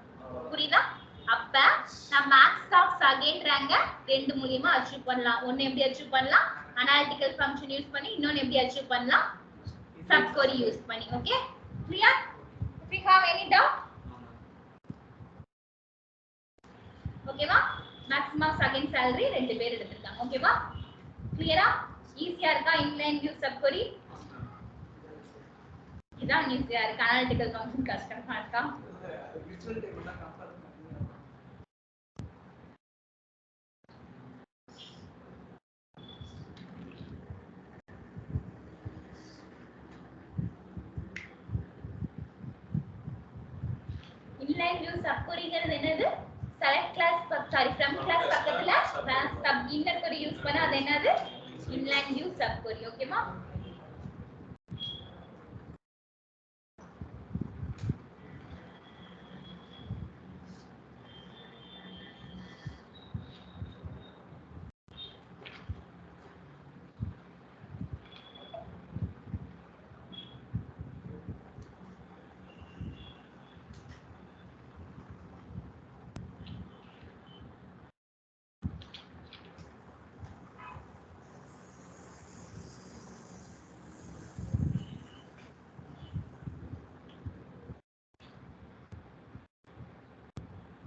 புரியுதா? அப்ப நான் மேக்ஸ் ஆஃப் செகண்ட் ரேங்க ரெண்டு மூலமா அச்சீவ் பண்ணலாம். ஒன்னு எப்படி அச்சீவ் பண்ணலாம்? அனாலிட்டிக்கல் ஃபங்க்ஷன் யூஸ் பண்ணி. இன்னொன்னு எப்படி அச்சீவ் பண்ணலாம்? சப் கொரி யூஸ் பண்ணி. Okay, clear? if you have any doubt, ஓகேவா? மேக்ஸிமம் செகண்ட் salary ரெண்டு பேர் எடுத்துட்டாங்க. ஓகேவா? கிளியரா? ஈஸியா இருக்கா? இன்லைன் வியூ சப் கொரி இதான் ஈஸியா இருக்கு. அனாலிட்டிக்கல் ஃபங்க்ஷன் கஷ்டமா இருக்கா? விர்ச்சுவல் டேபிள் தான் கம்பேர் பண்ணி inline view sub queryங்கிறது என்னது? select class sorry from class பக்கத்துல sub inner query யூஸ் பண்ணா அது என்னது? inline view sub query. ஓகேமா?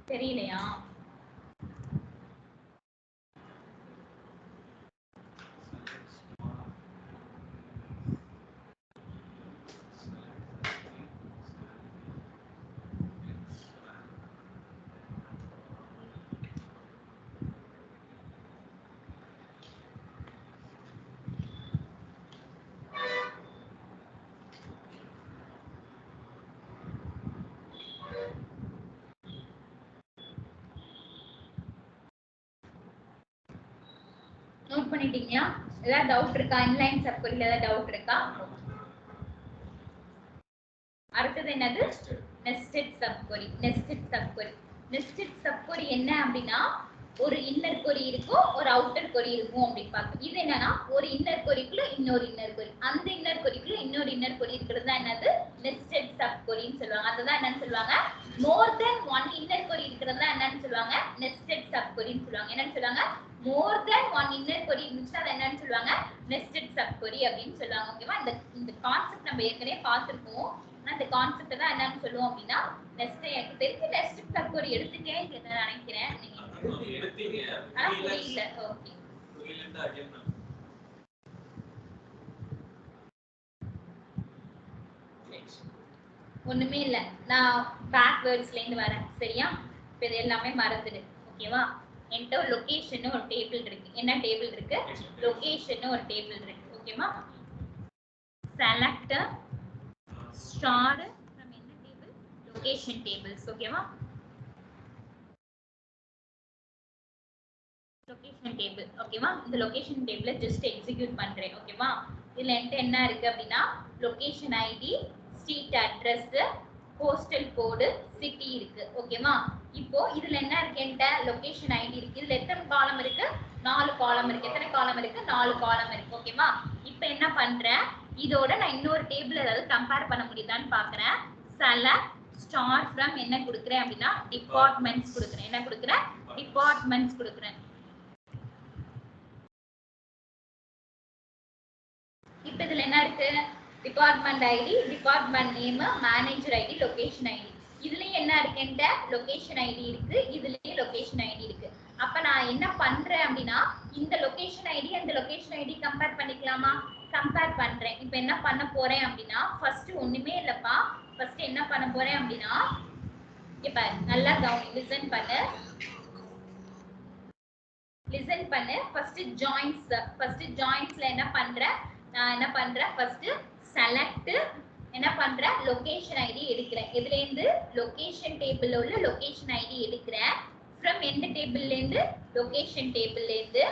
தெரியலையா? நோட் பண்ணிட்டீங்களா? ஏதாவது டவுட் இருக்கா? இன்லைன் சப்கொரியில ஏதாவது டவுட் இருக்கா? அடுத்தது என்னது? நெஸ்டட் சப்கொரி. நெஸ்டட் சப்கொரி என்ன அப்படின்னா ஒரு இன்னர் கொரி இருக்கும், ஒரு அவுட்டர் கொரி இருக்கும் அப்படின்னு பார்ப்போம். இது என்னன்னா ஒரு இன்னர் கொரிக்குள்ள இன்னொரு இன்னர் கொரி, அந்த இன்னர் கொரிக்குள்ள இன்னொரு இன்னர் கொரி இருக்கிறது தான் என்னது? நெஸ்டட் சப்கொரின்னு சொல்லுவாங்க. அதுதான் என்னன்னு சொல்லுவாங்க? மோர் தென் ஒன் இன்னர் கொரி இருக்கிறது தான் என்னன்னு சொல்லுவாங்க? நெஸ்டட் சப்கொரின்னு சொல்லுவாங்க. என்னன்னு சொல்லுவாங்க? மோர் தென் ஒன் இன்னர் கொரி இருந்துச்சுன்னா அதை என்னன்னு சொல்லுவாங்க? நெஸ்டட் சப்கொரி அப்படின்னு சொல்லுவாங்க. ஓகேவா? இந்த கான்செப்ட் நம்ம ஏற்கனவே பார்த்திருக்கோம். அந்த கான்செப்ட் தான் என்னன்னு சொல்லுவோம் அப்படின்னா நெஸ்ட். எனக்கு தெரிஞ்ச நெஸ்டட் சப்கொரி எடுத்துட்டேன் நினைக்கிறேன். நீங்க எடுத்தீங்க ஆனா புரியல. ஓகே, புரியலன்னா அகைன் ஒண்ணுமே இல்ல. நான் பேக்வேர்ட்ஸ்ல இருந்து வரேன். சரியா? இப்ப இது எல்லாமே மறந்துடு. ஓகேவா? என்கிட்ட ஒரு லொகேஷன் ஒரு டேபிள் இருக்கு. என்ன டேபிள் இருக்கு? லொகேஷன் ஒரு டேபிள் இருக்கு. ஓகேவா? செலக்ட் ஸ்டார் from என்ன டேபிள்? Location tables. ஓகேவா? Location table. ஓகேவா? இந்த லொகேஷன் டேபிளை ஜஸ்ட் எக்ஸிக்யூட் பண்றேன். ஓகேவா? இதுல என்கிட்ட என்ன இருக்கு அப்படின்னா location ID, street address, postal code, city இருக்கு. ஓகேவா? இப்போ இதுல என்ன இருக்கு? என்கிட்ட லொகேஷன் ஐடி இருக்கு. இதுல எத்தனை காலம் இருக்கு? 4 காலம் இருக்கு. எத்தனை காலம் இருக்கு? 4 காலம் இருக்கு. ஓகேவா? இப்போ என்ன பண்றேன்? இதோட நான் இன்னொரு டேபிள் ஏதாவது கம்பேர் பண்ண முடியுதான்னு பாக்குறேன். செலக்ட் ஸ்டார் ஃப்ரம் என்ன கொடுக்குறேன் அப்படின்னா டிபார்ட்மெண்ட்ஸ் கொடுக்குறேன். என்ன கொடுக்குறேன்? டிபார்ட்மெண்ட்ஸ் கொடுக்குறேன். இப்போ இதுல என்ன இருக்கு? Department ID, department name, manager ID, location ID. இதுலயும் என்ன இருக்குன்ற லொகேஷன் ஐடி இருக்கு, இதுலயும் லொகேஷன் ஐடி இருக்கு. அப்ப நான் என்ன பண்றேன் அப்படின்னா இந்த லொகேஷன் ஐடி அந்த லொகேஷன் ஐடி கம்பேர் பண்ணிக்கலாமா? கம்பேர் பண்றேன். இப்போ என்ன பண்ண போறேன் அப்படின்னா ஃபர்ஸ்ட் ஒண்ணுமே இல்லப்பா. ஃபர்ஸ்ட் என்ன பண்ண போறேன் அப்படின்னா இப்ப நல்லா கவனி, லிசன் பண்ணு. ஃபர்ஸ்ட் ஜாயின்ஸ்ல என்ன பண்றேன்? நான் என்ன பண்றேன்? ஃபர்ஸ்ட் செலக்ட் என்ன பண்றேன்? லொகேஷன் ஐடி எடுக்கிறேன். எதுல இருந்து? லொகேஷன் டேபிள்ல உள்ள லொகேஷன் ஐடி எடுக்கிறேன். ஃப்ரம் எந்த டேபிள்ல இருந்து? லொகேஷன் டேபிள்ல இருந்து.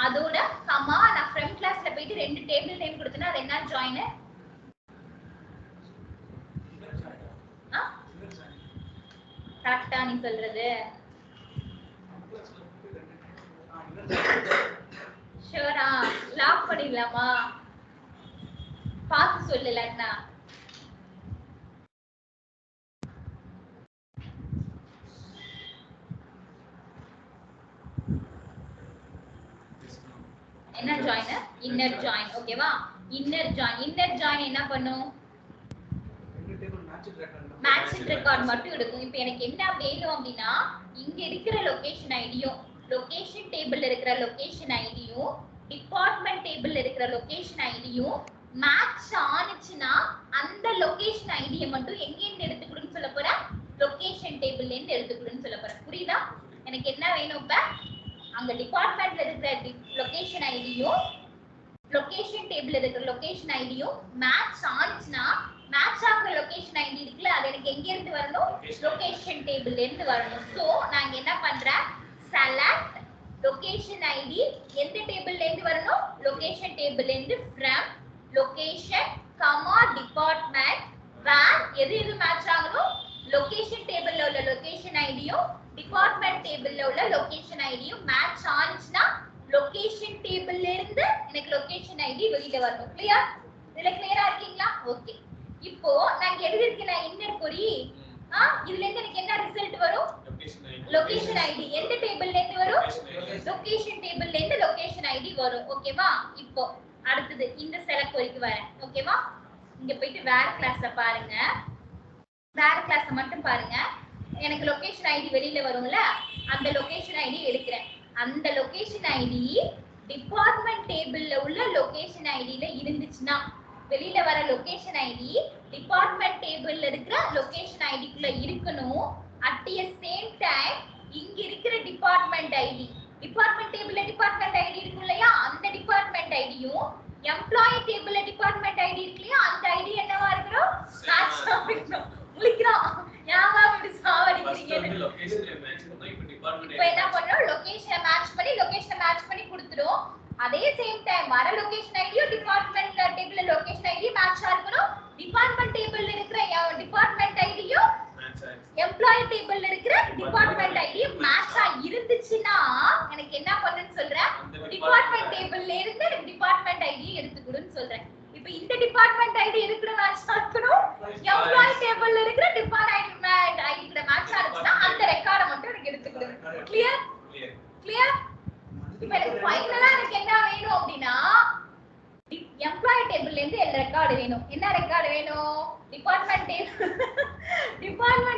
அதோட கமா நான் ஃப்ரம் கிளாஸ்ல போயிட்டு ரெண்டு டேபிள் நேம் கொடுத்தேன்னா அது என்ன ஜாயின்? கரெக்டா நீ சொல்றது? ஷூரா? லாக் பண்ணிடலாமா? பார்த்து சொல்லலன்னா என்ன ஜாயின்? Inner join. ஓகேவா? இன்னர் ஜாயின் என்ன பண்ணும்? மேட்ச் ரெக்கார்ட் மட்டும் எடுக்கும். இப்போ எனக்கு என்ன வேணும் அப்படின்னா இங்க இருக்கிற லொகேஷன் ஐடியும் லொகேஷன் டேபிள்ல இருக்கிற லொகேஷன் ஐடியும் டிபார்ட்மெண்ட் டேபிள்ல இருக்கிற லொகேஷன் ஐடியும் மேட்ச் ஆனிச்சுனா அந்த லொகேஷன் ஐடியை மட்டும் எங்க இருந்து எடுத்துக்கணும்னு சொல்ல போறேன்? லொகேஷன் டேபிள்ல இருந்து எடுத்துக்கணும்னு சொல்ல போறேன். புரியுதா? எனக்கு என்ன வேணும்? இப்ப அங்க டிபார்ட்மெண்ட்ல இருக்கிற லொகேஷன் ஐடியும் லொகேஷன் டேபிள்ல இருக்கிற லொகேஷன் ஐடியும் மேட்ச் ஆனிச்சுனா மேட்ச் ஆகுற லொகேஷன் ஐடி இருக்குல அது எனக்கு எங்க இருந்து வரணும்? லொகேஷன் டேபிள்ல இருந்து வரணும். சோ நான் என்ன பண்றேன்? செலக்ட் லொகேஷன் ஐடி எந்த டேபிள்ல இருந்து வரணும்? லொகேஷன் டேபிள்ல இருந்து from லொகேஷன் கமா டிபார்ட்மெண்ட் வேர் எது மேட்ச் ஆகணும்? லொகேஷன் டேபிள்ல உள்ள லொகேஷன் ஐடியும் டிபார்ட்மெண்ட் டேபிள்ல உள்ள லொகேஷன் ஐடியும் மேட்ச் ஆனிச்சுனா லொகேஷன் டேபிள்ல இருந்து எனக்கு லொகேஷன் ஐடி வெளியில வரணும். கிளியர்? இதுல கிளியரா இருக்கீங்களா? ஓகே. இப்போ நான் எழுதிருக்கேன் இன்னர் கொரி. இதுல இருந்து எனக்கு என்ன ரிசல்ட் வரும்? லொகேஷன் ஐடி எந்த டேபிள்ல இருந்து வரும்? லொகேஷன் டேபிள்ல இருந்து லொகேஷன் ஐடி வரும். ஓகேவா? இப்போ அடுத்து இந்த செலக்ட் கொரிக்கு வரேன். ஓகேவா? இங்க போயிட்டு வேற கிளாஸ்ல பாருங்க. வேற கிளாஸ் மட்டும் பாருங்க. எனக்கு லொகேஷன் ஐடி வெளியில வரும்ல அந்த லொகேஷன் ஐடி எடுக்கிறேன். அந்த லொகேஷன் ஐடி டிபார்ட்மெண்ட் டேபிள்ல உள்ள லொகேஷன் ஐடில இருந்துச்சுன்னா வெளியில வர லொகேஷன் ஐடி டிபார்ட்மெண்ட் டேபிள்ல இருக்கிற லொகேஷன் ஐடிக்குள்ள இருக்கணும். அட் தி சேம் டைம் இங்க இருக்கிற டிபார்ட்மெண்ட் ஐடி டேபிள்ல டிபார்ட்மெண்ட் ஐடி இருக்கு இல்லையா அந்த டிபார்ட்மெண்ட் ஐடியும் எம்ப்ளாயி டேபிள்ல டிபார்ட்மெண்ட் ஐடி இருக்கு இல்லையா அந்த ஐடி என்னவா இருக்கணும்? மேட்ச் ஆகணும். முழிக்கிறோம். யாவா இப்படி சாவடிக்கிறீங்க? இப்போ என்ன பண்ணோம்? லொகேஷனை மேட்ச் பண்ணி கொடுத்துரும். எம்ப்ளாயி டேபிள்ல இருக்கிற டிபார்ட்மெண்ட் ஐடி மேட்சா இருந்துச்சுன்னா எனக்கு என்ன பண்ணுன்னு சொல்றேன், டிபார்ட்மெண்ட் டேபிள்ல இருந்து டிபார்ட்மெண்ட் ஐடி எடுத்துக்கணும்னு சொல்றேன். இப்போ இந்த டிபார்ட்மெண்ட் ஐடி இருக்கிற மேட்சா இருக்கணும், எம்ப்ளாயி டேபிள்ல இருக்கிற டிபார்ட்மெண்ட் ஐடி கூட மேட்சா இருந்துச்சுன்னா அந்த ரெக்கார்ட மட்டும் எனக்கு எடுத்துக்கணும். Clear clear. இப்போ எனக்கு ஃபைனலா எனக்கு என்ன வேணும் அப்படினா எம்ப்ளாயி டேபிள்ல இருந்து எல்லா ரெக்கார்ட் வேணும். என்ன ரெக்கார்ட் வேணும்? டிபார்ட்மெண்ட்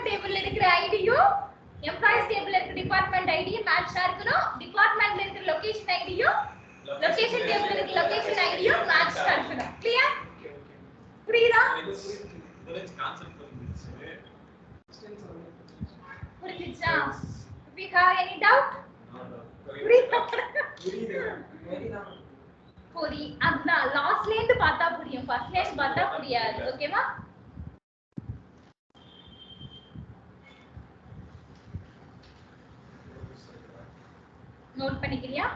டேபிள்ல இருக்கிற ஐடியும் எம்ப்ளாயிஸ் டேபிள்ல இருக்கிற டிபார்ட்மெண்ட் ஐடியும் மேட்சா இருக்கணும். டிபார்ட்மெண்ட்ல இருக்கிற லொகேஷன் ஐடியும் லொகேஷன் டேபிள்ல இருக்கிற லொகேஷன் ஐடியும் மேட்சா இருக்கணும். கிளியர்? புரியுதா? புரியுதா? We have any doubt? புரி அதான் லாஸ்ட்ல இருந்து பார்த்தா புரியும், ஃபர்ஸ்ட்ல இருந்து பார்த்தா புரியாது. ஓகேவா? நோட் பண்ணிக்கிறியா?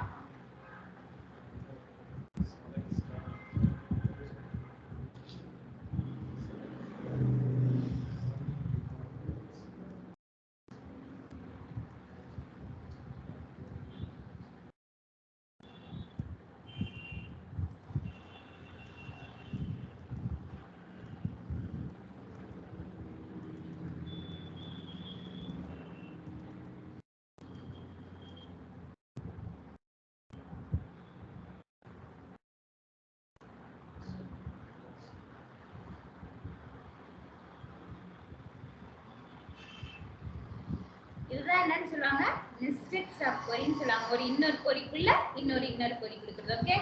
இதுதான் என்னன்னு சொல்லுவாங்க, நெஸ்டட் சப் queryன்னு சொல்லுவாங்க. ஒரு இன்னொரு queryக்குள்ள இன்னொரு query கொடுக்கிறது. ஓகே?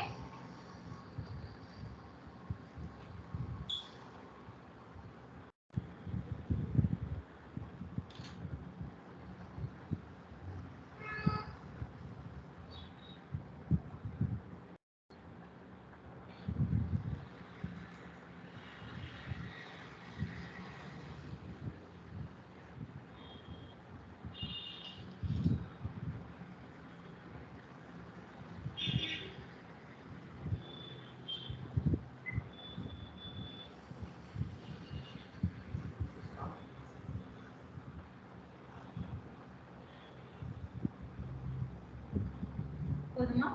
போதுமா?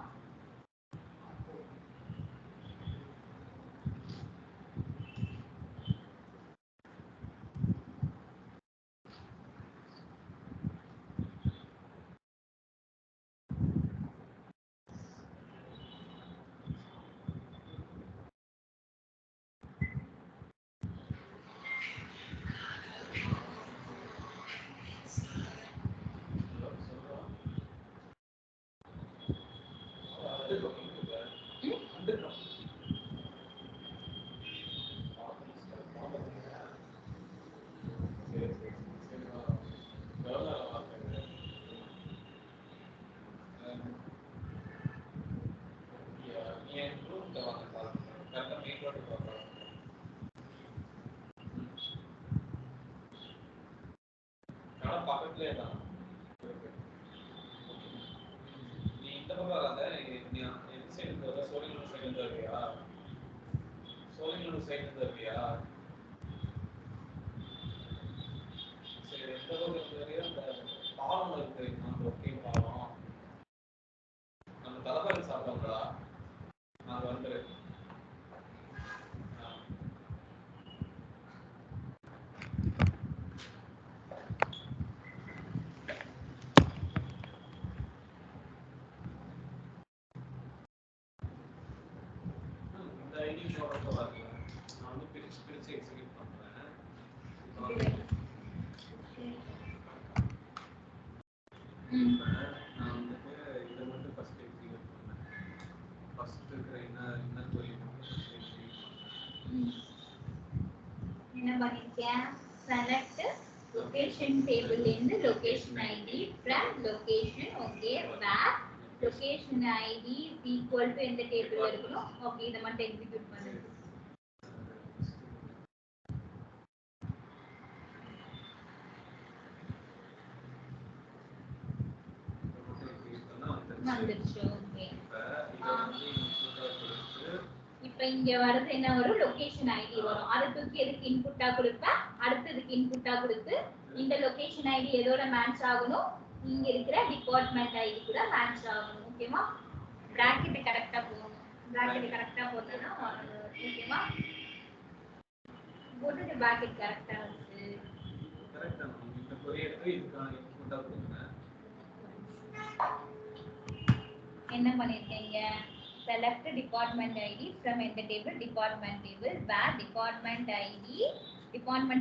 பக்கத்துலயே தான் நீ இந்த பக்கம் வராத, நீ எந்த சைடு வர? சோழிங்கநல்லூர் சைடு வருவியா? சோழிங்கநல்லூர் சைடு வருவியா? சரி, எந்த பக்கம் வருவியா? அந்த பாலம் இருக்கு, நம்ம ஒகே பாலம், நம்ம தலைப்பாடி சாப்பிட்டோம்டா, நான் வந்துரு. ஐடி போடுறப்ப வரல, நான் வந்து பிரிச்சு எக்ஸிக்யூட் பண்றேன். நான் வந்துட்டு இதை மட்டும் ஃபர்ஸ்ட் எக்ஸிக்யூட் பண்ணேன். ஃபர்ஸ்ட் இருக்கிற என்ன கொரி என்ன பண்ணிருக்கேன்? select location table இருந்து location id from location. Okay, where location id is equal to எந்த டேபிள்ல இருக்கணும். ஓகே, இத மட்டும் எக்ஸிக்யூட் பண்ணுங்க. வந்துருச்சு. ஓகே, இப்போ இங்க வரது என்ன வரும் லொகேஷன் ஐடி வரும் அதை தூக்கி எதுக்கு இன்புட்டா கொடுப்பேன் அடுத்ததுக்கு இன்புட்டா கொடுத்து இந்த லொகேஷன் ஐடி எதோட மேட்ச் ஆகணும் இங்க இருக்கிற டிபார்ட்மெண்ட் ஐடி கூட மேட்ச் ஆகணும் ஓகேவா பிராக்கெட் கரெக்ட்டா போடணும் பிராக்கெட் கரெக்ட்டா போட்டா ஓகேவா போட்டு பிராக்கெட் கரெக்ட்டா இருக்கு கரெக்ட்டா இந்த கொரியருக்கு இதுக்கான இன்புட்டா கொடுக்கிறேன் என்ன பண்ணிருக்கீங்க select department id from இந்த table department table where department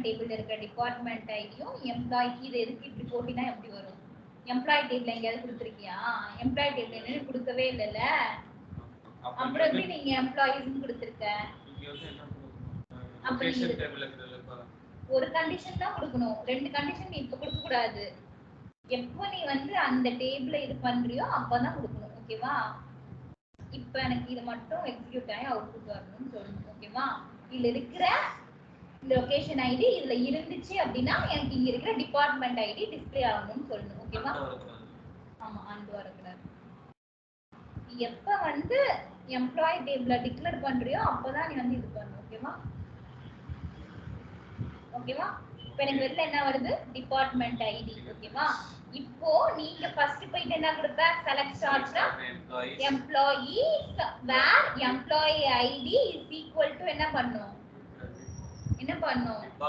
table இருக்க department idயும் employee இது எதுக்கு இப்படி போட்டினா எப்படி வரும் employee table எங்கயாவது கொடுத்திருக்கியா employee table என்ன கொடுக்கவே இல்லல அப்புறம் எப்படி நீங்க employees னு கொடுத்திருக்க இங்க வந்து என்ன கொடுக்கணும் லொகேஷன் டேபிள்ல இருக்குதுல ஒரு கண்டிஷன் தான் கொடுக்கணும் ரெண்டு கண்டிஷன் நீ இப்ப கொடுக்க கூடாது எப்போ நீ வந்து அந்த டேபிளை இது பண்றியோ அப்பதான் கொடுக்கணும் ஓகேவா இப்போ எனக்கு இது மட்டும் எக்ஸிக்யூட் ஆகி அவுட்புட் வரணும்னு சொல்லணும் ஓகேவா இதுல இருக்கிற லொகேஷன் ஐடி இதுல இருந்துச்சு அப்படின்னா எனக்கு இங்க இருக்கிற டிபார்ட்மெண்ட் ஐடி டிஸ்ப்ளே ஆகணும்னு சொல்லணும் ஓகேவா ஆமா அண்ட் வரக்கூடாது எப்ப வந்து எம்ப்ளாயி டேபிள டிக்ளேர் பண்றியோ அப்பதான் நீ வந்து இது பண்ணணும் ஓகேவா ஓகேவா இப்போ எனக்கு வெளில என்ன வருது டிபார்ட்மெண்ட் ஐடி ஓகேவா இப்போ நீங்க ஃபர்ஸ்ட் போயிட்டு என்ன கொடுப்ப select star from employees where employee ID is equal to என்ன பண்ணனும்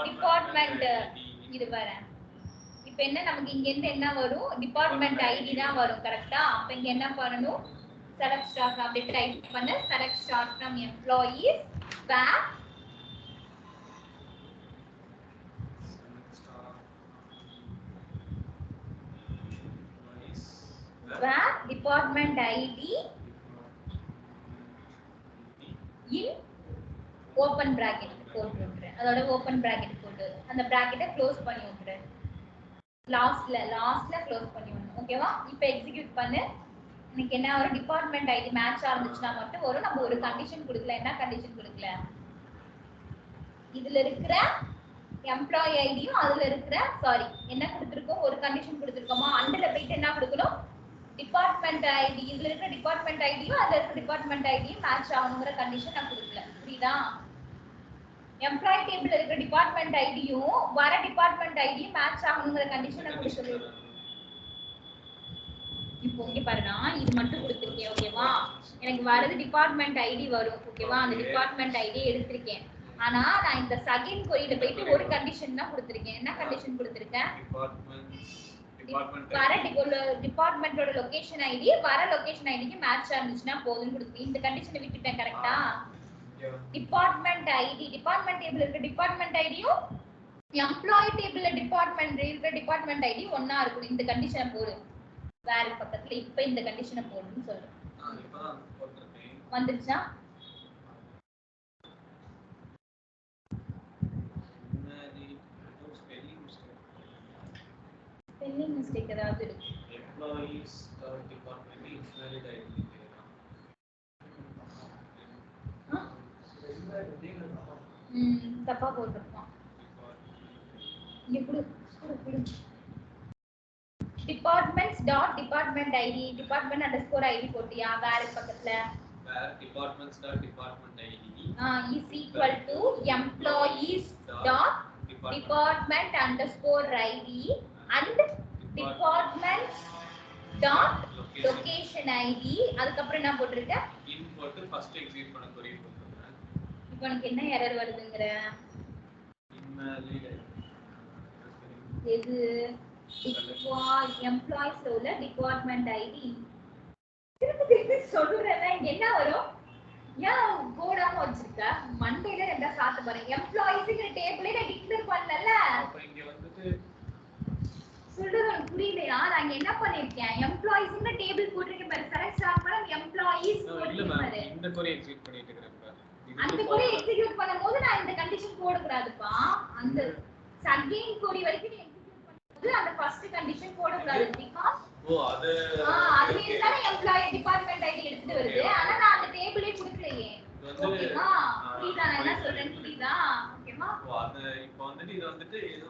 டிபார்ட்மெண்ட் இது வர இப்போ என்ன நமக்கு இங்க இருந்து என்ன வரும் டிபார்ட்மெண்ட் ஐடி தான் வரும் கரெக்ட்டா அப்ப இங்க என்ன பண்ணனும் செலக்ட் ஸ்டார் அப்படி டைப் பண்ண select star from employees where where department ID in open bracket போட்டு விட்டுறேன் அதோட ஓபன் bracket போட்டு அந்த bracket க்ளோஸ் பண்ணி விட்டுறேன் லாஸ்ட்ல க்ளோஸ் பண்ணி விடணும் ஓகேவா இப்போ எக்ஸிக்யூட் பண்ணு எனக்கு என்ன ஒரு டிபார்ட்மெண்ட் ஐடி மேட்ச் ஆரம்பிச்சுனா மட்டும் வரும் நம்ம ஒரு கண்டிஷன் கொடுக்கல என்ன கண்டிஷன் கொடுக்கல இதுல இருக்கிற எம்ப்ளாயி ஐடியும் அதுல இருக்கிற என்ன கொடுத்திருக்கோம் ஒரு கண்டிஷன் கொடுத்திருக்கோமா அண்டர்ல போயிட்டு என்ன கொடுக்கணும் டிபார்ட்மெண்ட் ஐடி இதுல இருக்க டிபார்ட்மெண்ட் ஐடியும் அதுல இருக்க டிபார்ட்மெண்ட் ஐடியும் மேட்ச் ஆகணுங்கிற கண்டிஷன் நான் கொடுக்கல புரியுதா எம்ப்ளாயி டேபிள்ல இருக்க டிபார்ட்மெண்ட் ஐடியும் வர டிபார்ட்மெண்ட் ஐடியும் மேட்ச் ஆகணுங்கிற கண்டிஷன் நான் கொடுக்கல இப்போ இங்க பாருங்க இது மட்டும் கொடுத்திருக்கேன் ஓகேவா எனக்கு வரது டிபார்ட்மெண்ட் ஐடி வரும் ஓகேவா அந்த டிபார்ட்மெண்ட் ஐடி எடுத்துர்க்கேன் ஆனா நான் இந்த செகண்ட் கொரியில போயிட்டு ஒரு கண்டிஷன் தான் கொடுத்திருக்கேன் என்ன கண்டிஷன் கொடுத்திருக்கேன் வர டிபார்ட்மெண்டோட லொகேஷன் ஐடி வர லொகேஷன் ஐடிக்கு மேட்ச் ஆனிச்சுனா போதும்னு கொடுத்து இந்த கண்டிஷனை விட்டுட்டேன் கரெக்ட்டா டிபார்ட்மெண்ட் ஐடி டிபார்ட்மெண்ட் டேபிள்ல இருக்க டிபார்ட்மெண்ட் ஐடியும் எம்ப்ளாயி டேபிள்ல டிபார்ட்மெண்ட் ஐடி ஒண்ணா இருக்கும் இந்த கண்டிஷனை போடு வேற பக்கத்துல இப்போ இந்த கண்டிஷனை போடுன்னு சொல்றேன் வந்துருச்சா spelling mistake ஏதாவது இருக்கு employees department invalid id தப்பா போட்டுருக்கான் இங்க குடு departments.department id department underscore id போட்டியா வேற பக்கத்துல where departments.department id is equal to employees dot department underscore id and department dot location id அதுக்கப்புறம் என்ன போட்டுருக்க in போட்டு first execute பண்ண query போட்டுறேன் இப்போ எனக்கு என்ன எரர் வருதுங்கற invalid இது employees உள்ள department id திருப்பி சொல்றேன்னா என்ன வரும் ஏன் போடாம வச்சிருக்க மண்டேல ரெண்டா சாத்து பாருங்க எம்ப்ளாயீஸ்ங்கற டேபிளே நான் டிக்ளேர் பண்ணல அப்ப இங்க வந்துட்டு சொல்றது புரியலையா நான் என்ன பண்ணிருக்கேன் எம்ப்ளாயீஸ்ங்கற டேபிள் போட்டுருக்கேன் பாரு செலக்ட் ஸ்டார் பண்ண எம்ப்ளாயீஸ் போட்டுருக்கேன் பாரு இந்த query எக்ஸிக்யூட் பண்ணிட்டு இருக்கேன் அந்த query எக்ஸிக்யூட் பண்ணும்போது நான் இந்த கண்டிஷன் போட கூடாதுப்பா அந்த செகண்ட் query வரைக்கும் நீ எக்ஸிக்யூட் பண்ணும்போது அந்த ஃபர்ஸ்ட் கண்டிஷன் போட கூடாது பிகாஸ் அது இருந்தாலும் எம்ப்ளாயி டிபார்ட்மெண்ட் ஐடி எடுத்துட்டு வருது ஆனா நான் அந்த டேபிளே கொடுக்கலையே ஓகேவா புரியுதா நான் என்ன சொல்றேன்னு புரியுதா ஓகேவா அது இப்போ வந்துட்டு இது வந்துட்டு ஏதோ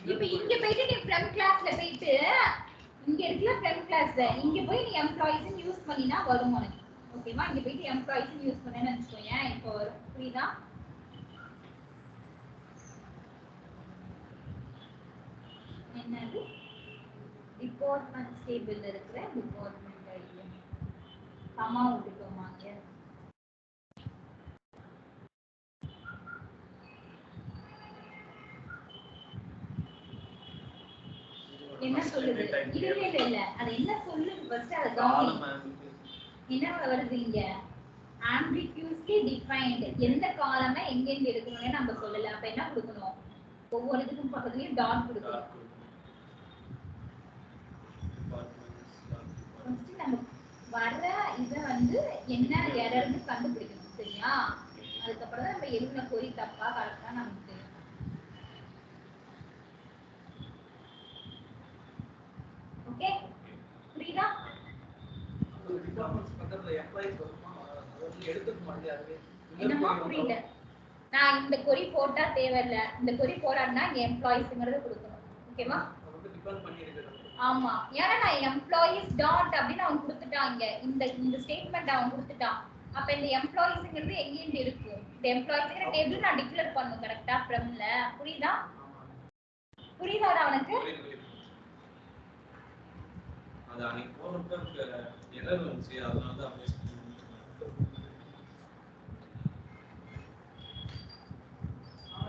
இப்போ இங்க போயிட்டு நீ ஃப்ரம் கிளாஸ்ல போயிட்டு இங்க இருக்குல ஃப்ரம் கிளாஸ்ல இங்க போய் நீ எம்ப்ளாயீஸ் யூஸ் பண்ணினா வரும் உனக்கு ஓகேவா? இங்க போயிட்டு எம்ப்ளாயிஸ் யூஸ் பண்ணேன்னு வச்சுக்கோங்க, இப்போ வரும். புரியுதா? என்னது டிபார்ட்மெண்ட் டேபிள்ல இருக்கிற டிபார்ட்மெண்ட் ஐட்டம் கமா விட்டுட்டோமாங்க. என்ன சொல்லுது? இல்ல அது என்ன சொல்லுது ஃபர்ஸ்ட் அத கவனி. என்ன வருது இங்க? ambiguously defined. எந்த காலமை எங்க இருந்து எடுக்கணும்னு நம்ம சொல்லல. அப்ப என்ன கொடுக்கணும்? ஒவ்வொரு இதுக்கும் பக்கத்துலயும் டாட் கொடுக்கணும். ஃபர்ஸ்ட் நம்ம வர இத வந்து என்ன எரர்னு கண்டுபிடிக்கணும். சரியா? அதுக்கு அப்புறம் நம்ம எழுதின கொரி தப்பா கரெக்ட்டா நமக்கு தெரியும். ஓகே? புரியுதா? டிபார்ட்மெண்ட்ஸ் பக்கத்துல எம்ப்ளாயிஸ் வருமா? அது எடுத்துக்க மாட்டேங்குது. என்னமா புரியல? நான் இந்த கொரி போட்டா தேவையில்ல. இந்த கொரி போடாட்டா இங்க எம்ப்ளாயிஸ்ங்கறத கொடுக்கணும். ஓகேவா? அது டிபெண்ட் பண்ணி இருக்குது. ஆமா. ஏன்னா நான் எம்ப்ளாயிஸ் டாட் அப்படினு அவன் கொடுத்துட்டாங்க. இந்த ஸ்டேட்மென்ட் அவன் கொடுத்துட்டான். அப்ப இந்த எம்ப்ளாயிஸ்ங்கிறது எங்க இருந்து இருக்கும்? இந்த எம்ப்ளாயிஸ்ங்கற டேபிள் நான் டிக்ளேர் பண்ணனும் கரெக்ட்டா ஃப்ரம்ல. புரியுதா? புரியுதா அவனுக்கு? அது அன்னைக்கு போறப்ப எரர் வந்துச்சு, அதனால தான் அப்படியே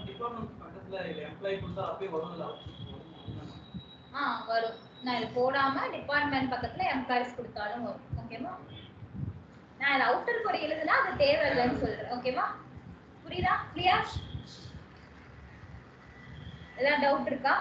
டிபார்ட்மெண்ட் பக்கத்துல எம்ப்ளாயி கொடுத்தா அப்படியே வரும்ல. வரும். நான் இது போடாம டிபார்ட்மெண்ட் பக்கத்துல எம்ப்ளாயிஸ் கொடுத்தாலும் வரும். ஓகேவா? நான் இது அவுட்டர் கொரி எழுதுனா அது தேவையில்லைன்னு சொல்றேன். ஓகேவா? புரியுதா? கிளியர்? ஏதாவது டவுட் இருக்கா?